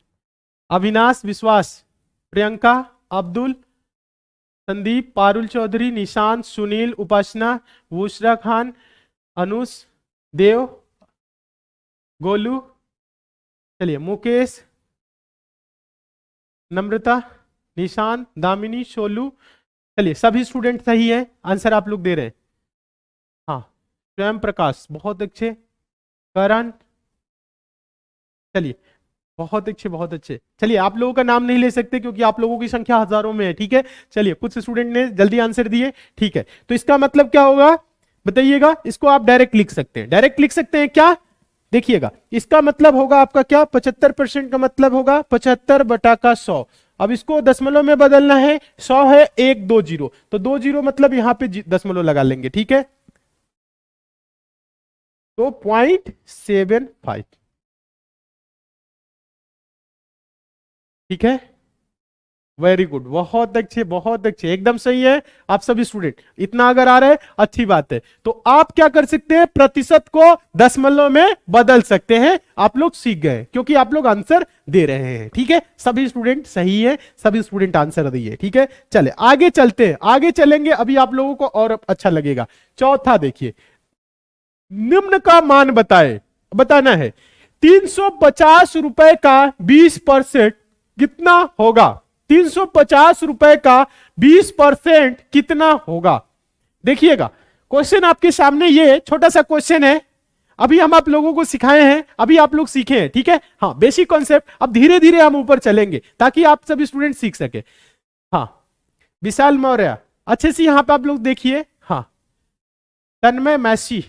अविनाश विश्वास, प्रियंका, अब्दुल, संदीप, पारुल चौधरी, निशांत, सुनील, उपासना, बुशरा खान, अनुष, देव, गोलू, चलिए मुकेश, नम्रता, निशांत, दामिनी, शोलू, चलिए सभी स्टूडेंट सही है, आंसर आप लोग दे रहे हैं। हाँ स्वयं प्रकाश बहुत अच्छे, करण, चलिए बहुत अच्छे बहुत अच्छे। चलिए आप लोगों का नाम नहीं ले सकते क्योंकि आप लोगों की संख्या हजारों में है, ठीक है। चलिए कुछ स्टूडेंट ने जल्दी आंसर दिए, ठीक है। तो इसका मतलब क्या होगा बताइएगा, इसको आप डायरेक्ट लिख सकते हैं, डायरेक्ट लिख सकते हैं क्या, देखिएगा इसका मतलब होगा आपका क्या 75% का मतलब होगा 75/100। अब इसको दशमलव में बदलना है, 100 है 1 2 0, तो 2 0 मतलब यहां पे दशमलव लगा लेंगे, ठीक है। तो 0.75, ठीक है, वेरी गुड, बहुत अच्छे बहुत अच्छे, एकदम सही है आप सभी स्टूडेंट, इतना अगर आ रहा है अच्छी बात है। तो आप क्या कर सकते हैं, प्रतिशत को दशमलव में बदल सकते हैं, आप लोग सीख गए क्योंकि आप लोग आंसर दे रहे हैं, ठीक है। सभी स्टूडेंट सही है, सभी स्टूडेंट आंसर दिए, ठीक है। चले आगे चलते हैं, आगे चलेंगे अभी आप लोगों को और अच्छा लगेगा। चौथा देखिए, निम्न का मान बताए, बताना है 350 रुपए का 20% कितना होगा, 350 रुपए का 20% कितना होगा। देखिएगा क्वेश्चन आपके सामने, ये छोटा सा क्वेश्चन है, अभी हम आप लोगों को सिखाए हैं, अभी आप लोग सीखे हैं, ठीक है। हाँ बेसिक कॉन्सेप्ट, अब धीरे धीरे हम ऊपर चलेंगे ताकि आप सभी स्टूडेंट सीख सके। हाँ विशाल मौर्य, अच्छे से यहां पे आप लोग देखिए, हाँ तन्मय मैसी,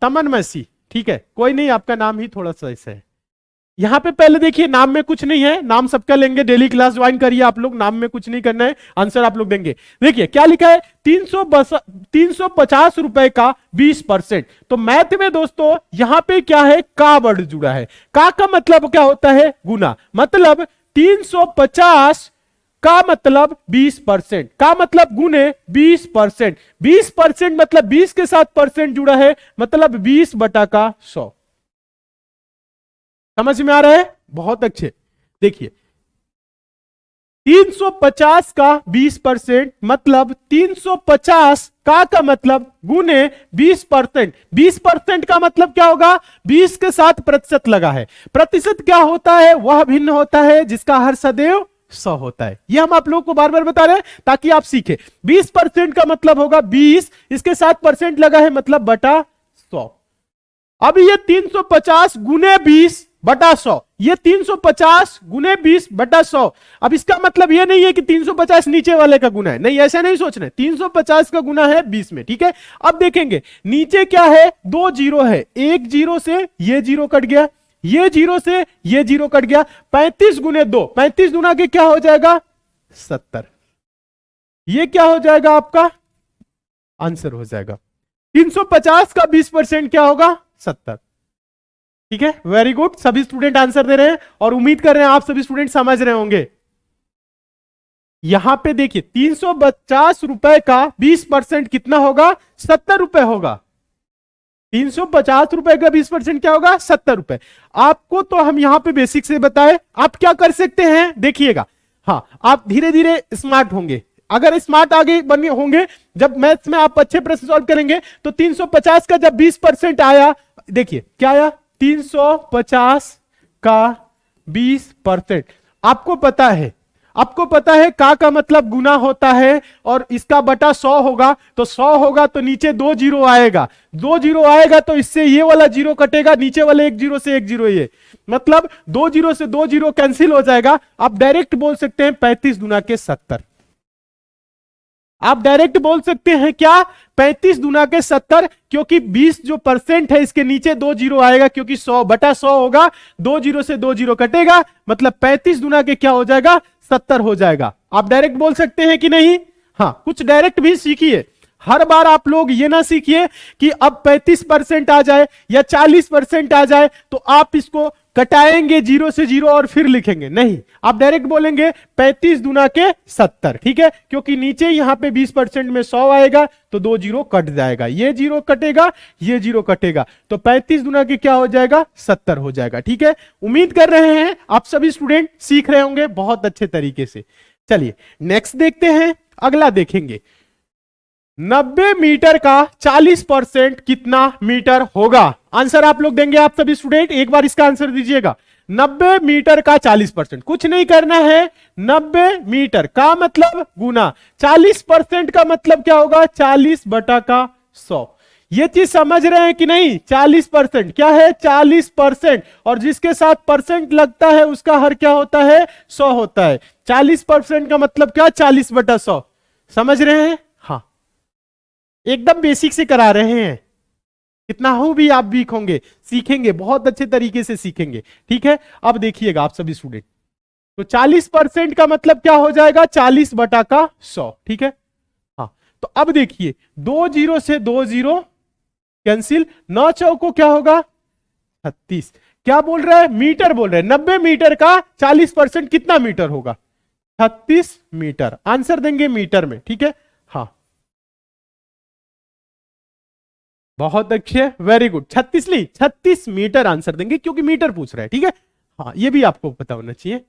तमन मैसी, ठीक है, कोई नहीं आपका नाम ही थोड़ा सा ऐसा है, यहां पे पहले देखिए नाम में कुछ नहीं है, नाम सबका लेंगे, डेली क्लास ज्वाइन करिए आप लोग, नाम में कुछ नहीं करना है, आंसर आप लोग देंगे। देखिए क्या लिखा है, 350 रुपए का 20%। तो मैथ में दोस्तों यहां पे क्या है, का वर्ड जुड़ा है। का मतलब क्या होता है, गुना। मतलब 350 का मतलब 20%, का मतलब गुने 20%। 20% मतलब 20 के साथ परसेंट जुड़ा है, मतलब 20 बटा का 100। समझ में आ रहा है, बहुत अच्छे। देखिए 350 का 20% मतलब 350 का मतलब गुने 20%। 20% का मतलब क्या होगा, 20 के साथ प्रतिशत लगा है। प्रतिशत क्या होता है, वह भिन्न होता है जिसका हर सदैव 100 होता है। ये हम आप लोगों को बार बार बता रहे हैं ताकि आप सीखें। 20% का मतलब होगा 20, इसके साथ परसेंट लगा है मतलब बटा 100। अब ये 350 गुने 20 बटा 100, ये 350 गुने 20 बटा 100। अब इसका मतलब ये नहीं है कि 350 नीचे वाले का गुना है, नहीं ऐसा नहीं सोचना है, 350 का गुना है 20 में, ठीक है। अब देखेंगे नीचे क्या है, 2 जीरो है, एक जीरो से ये जीरो कट गया, ये जीरो से ये जीरो कट गया। 35 गुने 2, 35 गुना के क्या हो जाएगा, 70। ये क्या हो जाएगा आपका आंसर हो जाएगा। 350 का 20% क्या होगा, 70। ठीक है, वेरी गुड, सभी स्टूडेंट आंसर दे रहे हैं और उम्मीद कर रहे हैं आप सभी स्टूडेंट समझ रहे होंगे। यहां पे देखिए 350 रुपए का 20% कितना होगा, 70 रुपए होगा। 350 रुपए का 20% क्या होगा, 70 रुपए। आपको तो हम यहां पे बेसिक से बताए, आप क्या कर सकते हैं देखिएगा। हाँ, आप धीरे धीरे स्मार्ट होंगे। अगर स्मार्ट आगे बने होंगे, जब मैथ्स में आप अच्छे प्रश्न सॉल्व करेंगे तो 350 का जब 20% आया, देखिए क्या आया, 350 का 20%। आपको पता है, आपको पता है का मतलब गुना होता है और इसका बटा 100 होगा, तो 100 होगा तो नीचे 2 जीरो आएगा, 2 जीरो आएगा तो इससे ये वाला जीरो कटेगा, नीचे वाले एक जीरो से एक जीरो, ये मतलब 2 जीरो से 2 जीरो कैंसिल हो जाएगा। आप डायरेक्ट बोल सकते हैं 35 गुना के 70। आप डायरेक्ट बोल सकते हैं क्या, 35 गुना के 70, क्योंकि 20 जो परसेंट है इसके नीचे 2 जीरो आएगा, क्योंकि 100 बटा 100 होगा, 2 जीरो से 2 जीरो कटेगा, मतलब 35 गुना के क्या हो जाएगा, 70 हो जाएगा। आप डायरेक्ट बोल सकते हैं कि नहीं, हाँ कुछ डायरेक्ट भी सीखिए। हर बार आप लोग ये ना सीखिए कि अब 35% आ जाए या 40% आ जाए तो आप इसको कटाएंगे जीरो से जीरो और फिर लिखेंगे, नहीं, आप डायरेक्ट बोलेंगे 35 गुना के 70, ठीक है, क्योंकि नीचे यहां पे 20% में 100 आएगा तो 2 जीरो कट जाएगा, ये जीरो कटेगा, ये जीरो कटेगा, तो 35 गुना के क्या हो जाएगा, 70 हो जाएगा। ठीक है, उम्मीद कर रहे हैं आप सभी स्टूडेंट सीख रहे होंगे बहुत अच्छे तरीके से। चलिए नेक्स्ट देखते हैं, अगला देखेंगे, 90 मीटर का 40% कितना मीटर होगा। आंसर आप लोग देंगे, आप सभी स्टूडेंट एक बार इसका आंसर दीजिएगा। 90 मीटर का 40%, कुछ नहीं करना है, 90 मीटर का मतलब गुना 40% का मतलब क्या होगा, 40 बटा का 100। ये चीज समझ रहे हैं कि नहीं, 40% क्या है, 40%, और जिसके साथ परसेंट लगता है उसका हर क्या होता है, 100 होता है। 40% का मतलब क्या, 40 बटा 100। समझ रहे हैं, हाँ एकदम बेसिक से करा रहे हैं, कितना हो भी आप वीक होंगे, सीखेंगे बहुत अच्छे तरीके से सीखेंगे। ठीक है, अब देखिएगा आप सभी स्टूडेंट, तो 40% का मतलब क्या हो जाएगा, 40 बटा का 100। ठीक है, हाँ तो अब देखिए 2 जीरो से 2 जीरो कैंसिल, 9 चौको क्या होगा 36। क्या बोल रहा है, मीटर बोल रहा है। 90 मीटर का 40% कितना मीटर होगा, 36 मीटर। आंसर देंगे मीटर में, ठीक है, हाँ बहुत अच्छे, वेरी गुड, 36 मीटर आंसर देंगे क्योंकि मीटर पूछ रहा है। ठीक है, हाँ ये भी आपको पता होना चाहिए।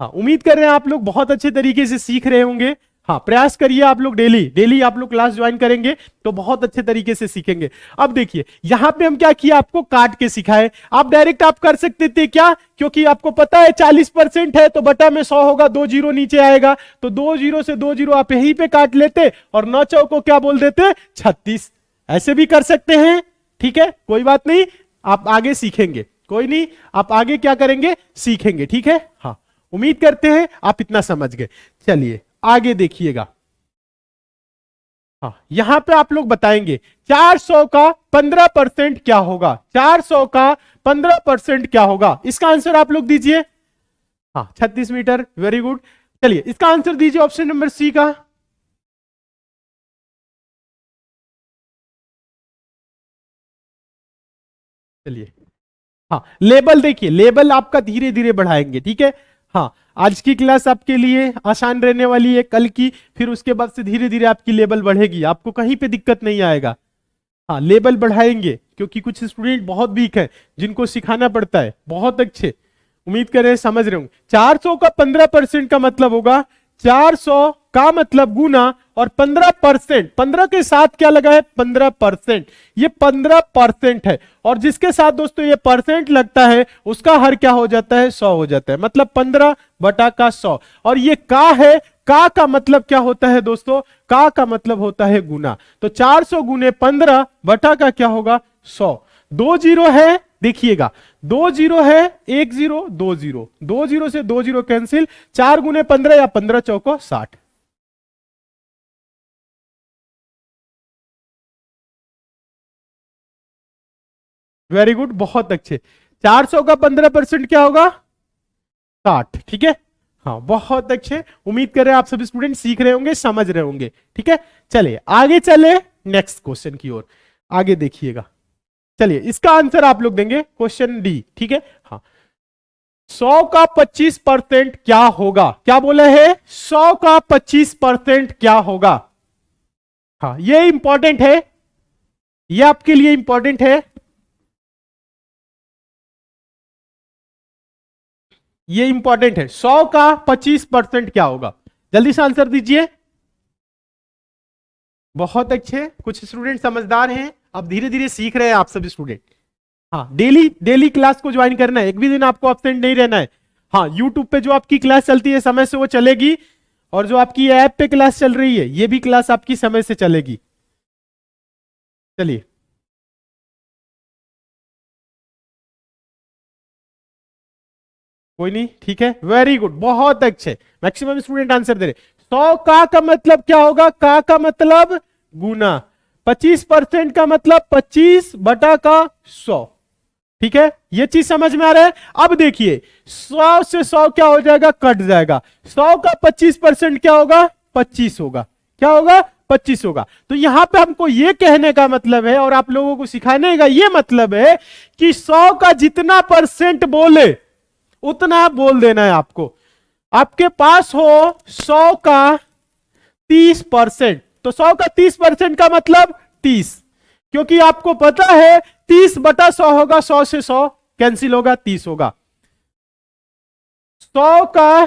हाँ उम्मीद कर रहे हैं आप लोग बहुत अच्छे तरीके से सीख रहे होंगे। हाँ प्रयास करिए आप लोग, डेली आप लोग क्लास ज्वाइन करेंगे तो बहुत अच्छे तरीके से सीखेंगे। अब देखिए यहां पे हम क्या किया, आपको काट के सिखाए। आप डायरेक्ट आप कर सकते थे क्या, क्योंकि आपको पता है 40% है तो बटा में 100 होगा, 2 जीरो नीचे आएगा, तो 2 जीरो से 2 जीरो आप यहीं पे काट लेते और 9 चौक को क्या बोल देते, 36। ऐसे भी कर सकते हैं, ठीक है कोई बात नहीं, आप आगे सीखेंगे, कोई नहीं आप आगे क्या करेंगे, सीखेंगे। ठीक है, हाँ उम्मीद करते हैं आप इतना समझ गए। चलिए आगे देखिएगा, हाँ, यहां पे आप लोग बताएंगे 400 का 15% क्या होगा, 400 का 15% क्या होगा, इसका आंसर आप लोग दीजिए। हाँ, 36 मीटर, वेरी गुड। चलिए इसका आंसर दीजिए ऑप्शन नंबर सी का। चलिए, हाँ लेबल देखिए, लेबल आपका धीरे धीरे बढ़ाएंगे, ठीक है। हाँ, आज की क्लास आपके लिए आसान रहने वाली है, कल की फिर उसके बाद से धीरे धीरे आपकी लेवल बढ़ेगी, आपको कहीं पे दिक्कत नहीं आएगा। हाँ, लेवल बढ़ाएंगे क्योंकि कुछ स्टूडेंट बहुत वीक है जिनको सिखाना पड़ता है, बहुत अच्छे, उम्मीद कर रहे हैं समझ रहे होंगे। 400 का 15% का मतलब होगा 400 का मतलब गुना और 15%, 15 के साथ क्या लगा है 15%, ये 15% है और जिसके साथ दोस्तों ये परसेंट लगता है उसका हर क्या हो जाता है 100 हो जाता है, मतलब 15 बटा का 100। और ये का है, का मतलब क्या होता है दोस्तों, का मतलब होता है गुना, तो 400 गुने 15 बटा का क्या होगा 100। 2 जीरो है, देखिएगा 2 जीरो है, 1 जीरो 2 जीरो, 2 जीरो से 2 जीरो कैंसिल, 4 गुने 15 या 15 चौको 60। वेरी गुड, बहुत अच्छे। 400 का 15% क्या होगा 60, ठीक है। हाँ, बहुत अच्छे, उम्मीद कर रहे हैं आप सभी स्टूडेंट सीख रहे होंगे, समझ रहे होंगे, ठीक है। चलिए आगे चले नेक्स्ट क्वेश्चन की ओर, आगे देखिएगा। चलिए इसका आंसर आप लोग देंगे क्वेश्चन डी, ठीक है। हाँ, 100 का 25% क्या होगा, क्या बोला है 100 का 25% क्या होगा। हाँ, ये इंपॉर्टेंट है, ये आपके लिए इंपॉर्टेंट है, ये इंपॉर्टेंट है। 100 का 25% क्या होगा, जल्दी से आंसर दीजिए। बहुत अच्छे, कुछ स्टूडेंट समझदार हैं, अब धीरे धीरे सीख रहे हैं आप सभी स्टूडेंट। हाँ, डेली डेली क्लास को ज्वाइन करना है, एक भी दिन आपको एब्सेंट नहीं रहना है। हाँ, यूट्यूब पे जो आपकी क्लास चलती है समय से वो चलेगी, और जो आपकी ऐप पे क्लास चल रही है ये भी क्लास आपकी समय से चलेगी। चलिए, कोई नहीं, ठीक है, वेरी गुड, बहुत अच्छे, मैक्सिमम स्टूडेंट आंसर दे रहे। 100 का मतलब क्या होगा, का मतलब गुना, 25% का मतलब 25 बटा का 100, ठीक है, ये चीज समझ में आ रहा है। अब देखिए 100 से 100 क्या हो जाएगा, कट जाएगा, 100 का 25% क्या होगा 25 होगा, क्या होगा 25 होगा। तो यहां पे हमको ये कहने का मतलब है और आप लोगों को सिखाने का ये मतलब है कि 100 का जितना परसेंट बोले उतना बोल देना है आपको। आपके पास हो 100 का 30%, तो 100 का 30% का मतलब 30, क्योंकि आपको पता है 30 बटा 100 होगा, 100 से 100 कैंसिल होगा, 30 होगा। 100 का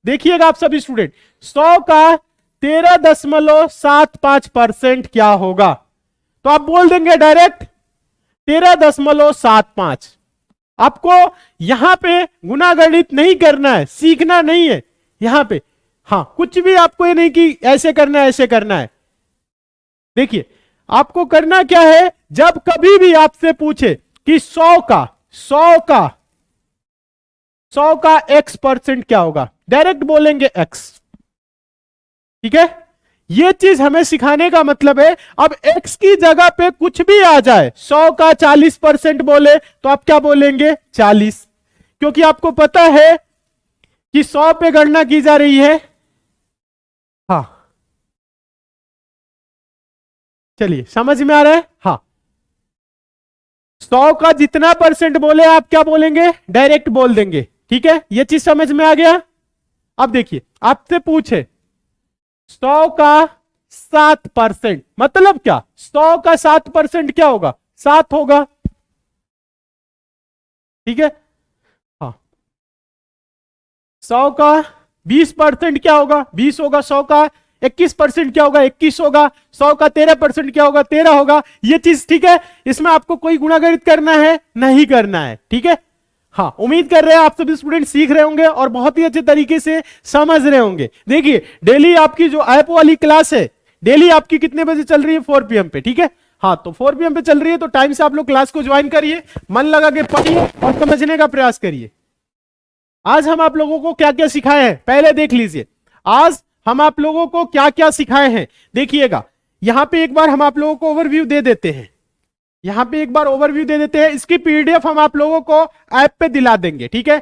देखिएगा आप सभी स्टूडेंट, 100 का 13.75% क्या होगा, तो आप बोल देंगे डायरेक्ट 13.75। आपको यहां पे गुना गणित नहीं करना है, सीखना नहीं है यहां पे। हाँ, कुछ भी आपको ये नहीं कि ऐसे करना है ऐसे करना है। देखिए आपको करना क्या है, जब कभी भी आपसे पूछे कि 100 का 100 का 100 का x% क्या होगा, डायरेक्ट बोलेंगे x, ठीक है। ये चीज हमें सिखाने का मतलब है। अब x की जगह पे कुछ भी आ जाए, 100 का 40% बोले तो आप क्या बोलेंगे 40, क्योंकि आपको पता है कि 100 पे गणना की जा रही है। हाँ, चलिए समझ में आ रहा है। हाँ, 100 का जितना परसेंट बोले आप क्या बोलेंगे, डायरेक्ट बोल देंगे, ठीक है, ये चीज समझ में आ गया। अब देखिए आपसे पूछे 100 का 7%, मतलब क्या, 100 का 7% क्या होगा 7 होगा, ठीक है। हाँ, 100 का 20% क्या होगा 20 होगा, 100 का 21% क्या होगा 21 होगा, 100 का 13% क्या होगा 13 होगा, ये चीज ठीक है। इसमें आपको कोई गुणागणित करना है नहीं करना है, ठीक है। हाँ, उम्मीद कर रहे हैं आप सभी स्टूडेंट सीख रहे होंगे और बहुत ही अच्छे तरीके से समझ रहे होंगे। देखिए डेली आपकी जो ऐप वाली क्लास है, डेली आपकी कितने बजे चल रही है 4 PM पे, ठीक है। हाँ, तो 4 PM पे चल रही है, तो टाइम से आप लोग क्लास को ज्वाइन करिए, मन लगा के पढ़िए और समझने का प्रयास करिए। आज हम आप लोगों को क्या क्या सिखाए हैं पहले देख लीजिए। आज हम आप लोगों को क्या क्या सिखाए हैं देखिएगा। यहां पे एक बार हम आप लोगों को ओवरव्यू दे देते हैं, यहां पे एक बार ओवरव्यू दे देते हैं। इसकी पीडीएफ हम आप लोगों को ऐप पे दिला देंगे, ठीक है,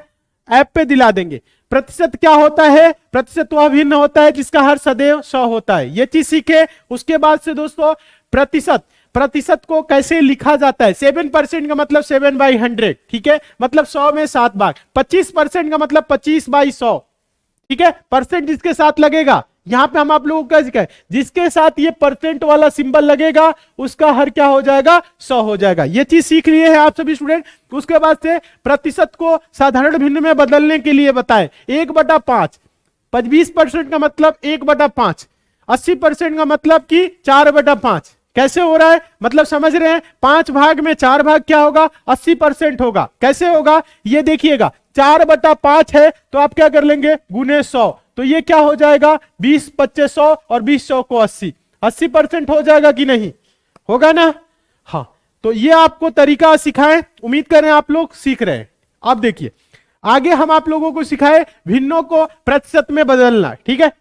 ऐप पे दिला देंगे। प्रतिशत क्या होता है? प्रतिशत वह भिन्न होता है जिसका हर सदैव 100 होता है, ये चीज सीखे। उसके बाद से दोस्तों प्रतिशत, प्रतिशत को कैसे लिखा जाता है? 7% का मतलब 7/100, ठीक है, मतलब 100 में 7 भाग। 25% का मतलब 25/100, ठीक है, परसेंट जिसके साथ लगेगा, यहां पे हम आप लोगों को क्या, जिसके साथ ये परसेंट वाला सिंबल लगेगा उसका हर क्या हो जाएगा? 100 हो जाएगा। ये चीज सीख लिए हैं आप सभी स्टूडेंट। उसके बाद से प्रतिशत को साधारण भिन्न में बदलने के लिए बताएं, 1/5। 20% का मतलब 1/5। 80% का मतलब कि 4/5। कैसे हो रहा है? मतलब समझ रहे हैं, 5 भाग में 4 भाग क्या होगा? 80% होगा। कैसे होगा ये देखिएगा, 4/5 है तो आप क्या कर लेंगे? गुने 100, तो ये क्या हो जाएगा? 20 25 100 और 20 100 को 80, 80% हो जाएगा कि नहीं होगा ना? हाँ, तो ये आपको तरीका सिखाएं, उम्मीद करें आप लोग सीख रहे हैं। अब देखिए आगे हम आप लोगों को सिखाए भिन्नों को प्रतिशत में बदलना, ठीक है।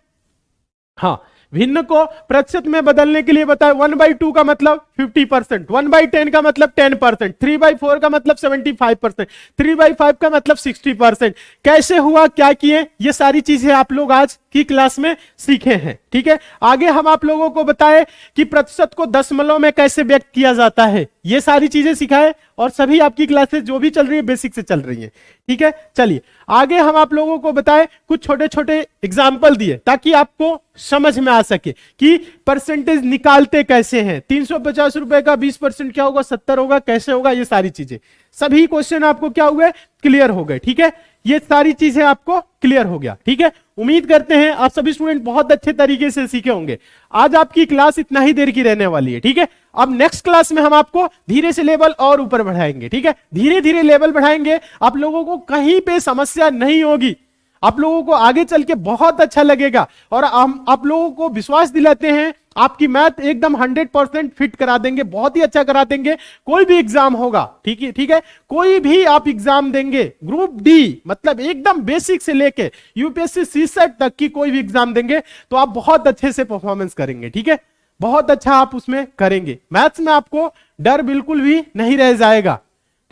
हाँ, भिन्न को प्रतिशत में बदलने के लिए बताया 1/2 का मतलब 50%, 1/10 का मतलब 10%, 3/4 का मतलब 75%, 3/5 का मतलब 60%। कैसे हुआ, क्या किए, ये सारी चीजें आप लोग आज की क्लास में सीखे हैं, ठीक है। आगे हम आप लोगों को बताए कि प्रतिशत को दशमलव में कैसे व्यक्त किया जाता है, ये सारी चीजें सिखाए। और सभी आपकी क्लासेस जो भी चल रही है बेसिक से चल रही है, ठीक है। चलिए आगे हम आप लोगों को बताए, कुछ छोटे छोटे एग्जाम्पल दिए ताकि आपको समझ में आ सके कि परसेंटेज निकालते कैसे हैं। 350 रुपए का 20% क्या होगा? 70 होगा, कैसे होगा? ये सारी चीजें, सभी क्वेश्चन आपको क्या हुए? क्लियर हो गए, ठीक है। ये सारी चीजें आपको क्लियर हो गया, ठीक है। उम्मीद करते हैं आप सभी स्टूडेंट बहुत अच्छे तरीके से सीखे होंगे। आज आपकी क्लास इतना ही देर की रहने वाली है, ठीक है। अब नेक्स्ट क्लास में हम आपको धीरे से लेवल और ऊपर बढ़ाएंगे, ठीक है। धीरे धीरे लेवल बढ़ाएंगे, आप लोगों को कहीं पे समस्या नहीं होगी, आप लोगों को आगे चल के बहुत अच्छा लगेगा। और हम आप लोगों को विश्वास दिलाते हैं आपकी मैथ एकदम 100% फिट करा देंगे, बहुत ही अच्छा करा देंगे। कोई भी एग्जाम होगा, ठीक है, ठीक है, कोई भी आप एग्जाम देंगे, ग्रुप डी मतलब एकदम बेसिक से लेके यूपीएससी सीसेट तक की कोई भी एग्जाम देंगे तो आप बहुत अच्छे से परफॉर्मेंस करेंगे, ठीक है, बहुत अच्छा आप उसमें करेंगे। मैथ्स में आपको डर बिल्कुल भी नहीं रह जाएगा,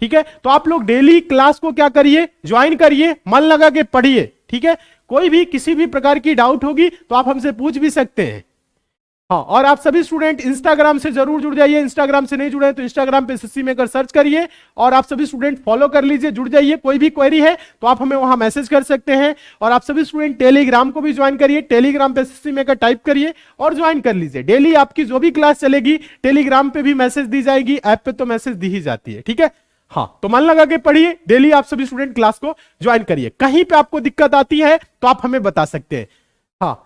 ठीक है। तो आप लोग डेली क्लास को क्या करिए? ज्वाइन करिए, मन लगा के पढ़िए, ठीक है। कोई भी किसी भी प्रकार की डाउट होगी तो आप हमसे पूछ भी सकते हैं। हाँ, और आप सभी स्टूडेंट इंस्टाग्राम से जरूर जुड़ जाइए, इंस्टाग्राम से नहीं जुड़े तो इंस्टाग्राम पे एसएससी मेकर सर्च करिए और आप सभी स्टूडेंट फॉलो कर लीजिए, जुड़ जाइए। कोई भी क्वेरी है तो आप हमें वहां मैसेज कर सकते हैं। और आप सभी स्टूडेंट टेलीग्राम को भी ज्वाइन करिए, टेलीग्राम पे एसएससी मेकर टाइप करिए और ज्वाइन कर लीजिए। डेली आपकी जो भी क्लास चलेगी टेलीग्राम पे भी मैसेज दी जाएगी, ऐप पे तो मैसेज दी ही जाती है, ठीक है। हाँ, तो मन लगा के पढ़िए, डेली आप सभी स्टूडेंट क्लास को ज्वाइन करिए। कहीं पे आपको दिक्कत आती है तो आप हमें बता सकते हैं। हाँ,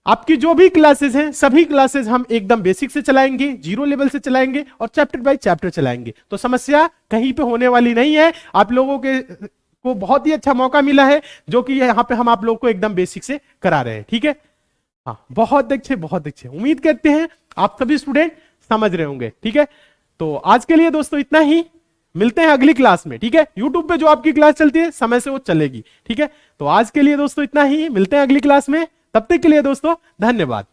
आपकी जो भी क्लासेस हैं सभी क्लासेस हम एकदम बेसिक से चलाएंगे, जीरो लेवल से चलाएंगे और चैप्टर बाय चैप्टर चलाएंगे, तो समस्या कहीं पे होने वाली नहीं है। आप लोगों के को बहुत ही अच्छा मौका मिला है जो कि यहाँ पे हम आप लोगों को एकदम बेसिक से करा रहे हैं, ठीक है। हाँ, बहुत अच्छे, बहुत अच्छे। उम्मीद करते हैं आप सभी स्टूडेंट समझ रहे होंगे, ठीक है। तो आज के लिए दोस्तों इतना ही, मिलते हैं अगली क्लास में, ठीक है। यूट्यूब पे जो आपकी क्लास चलती है समय से वो चलेगी, ठीक है। तो आज के लिए दोस्तों इतना ही, मिलते हैं अगली क्लास में, तब तक के लिए दोस्तों धन्यवाद।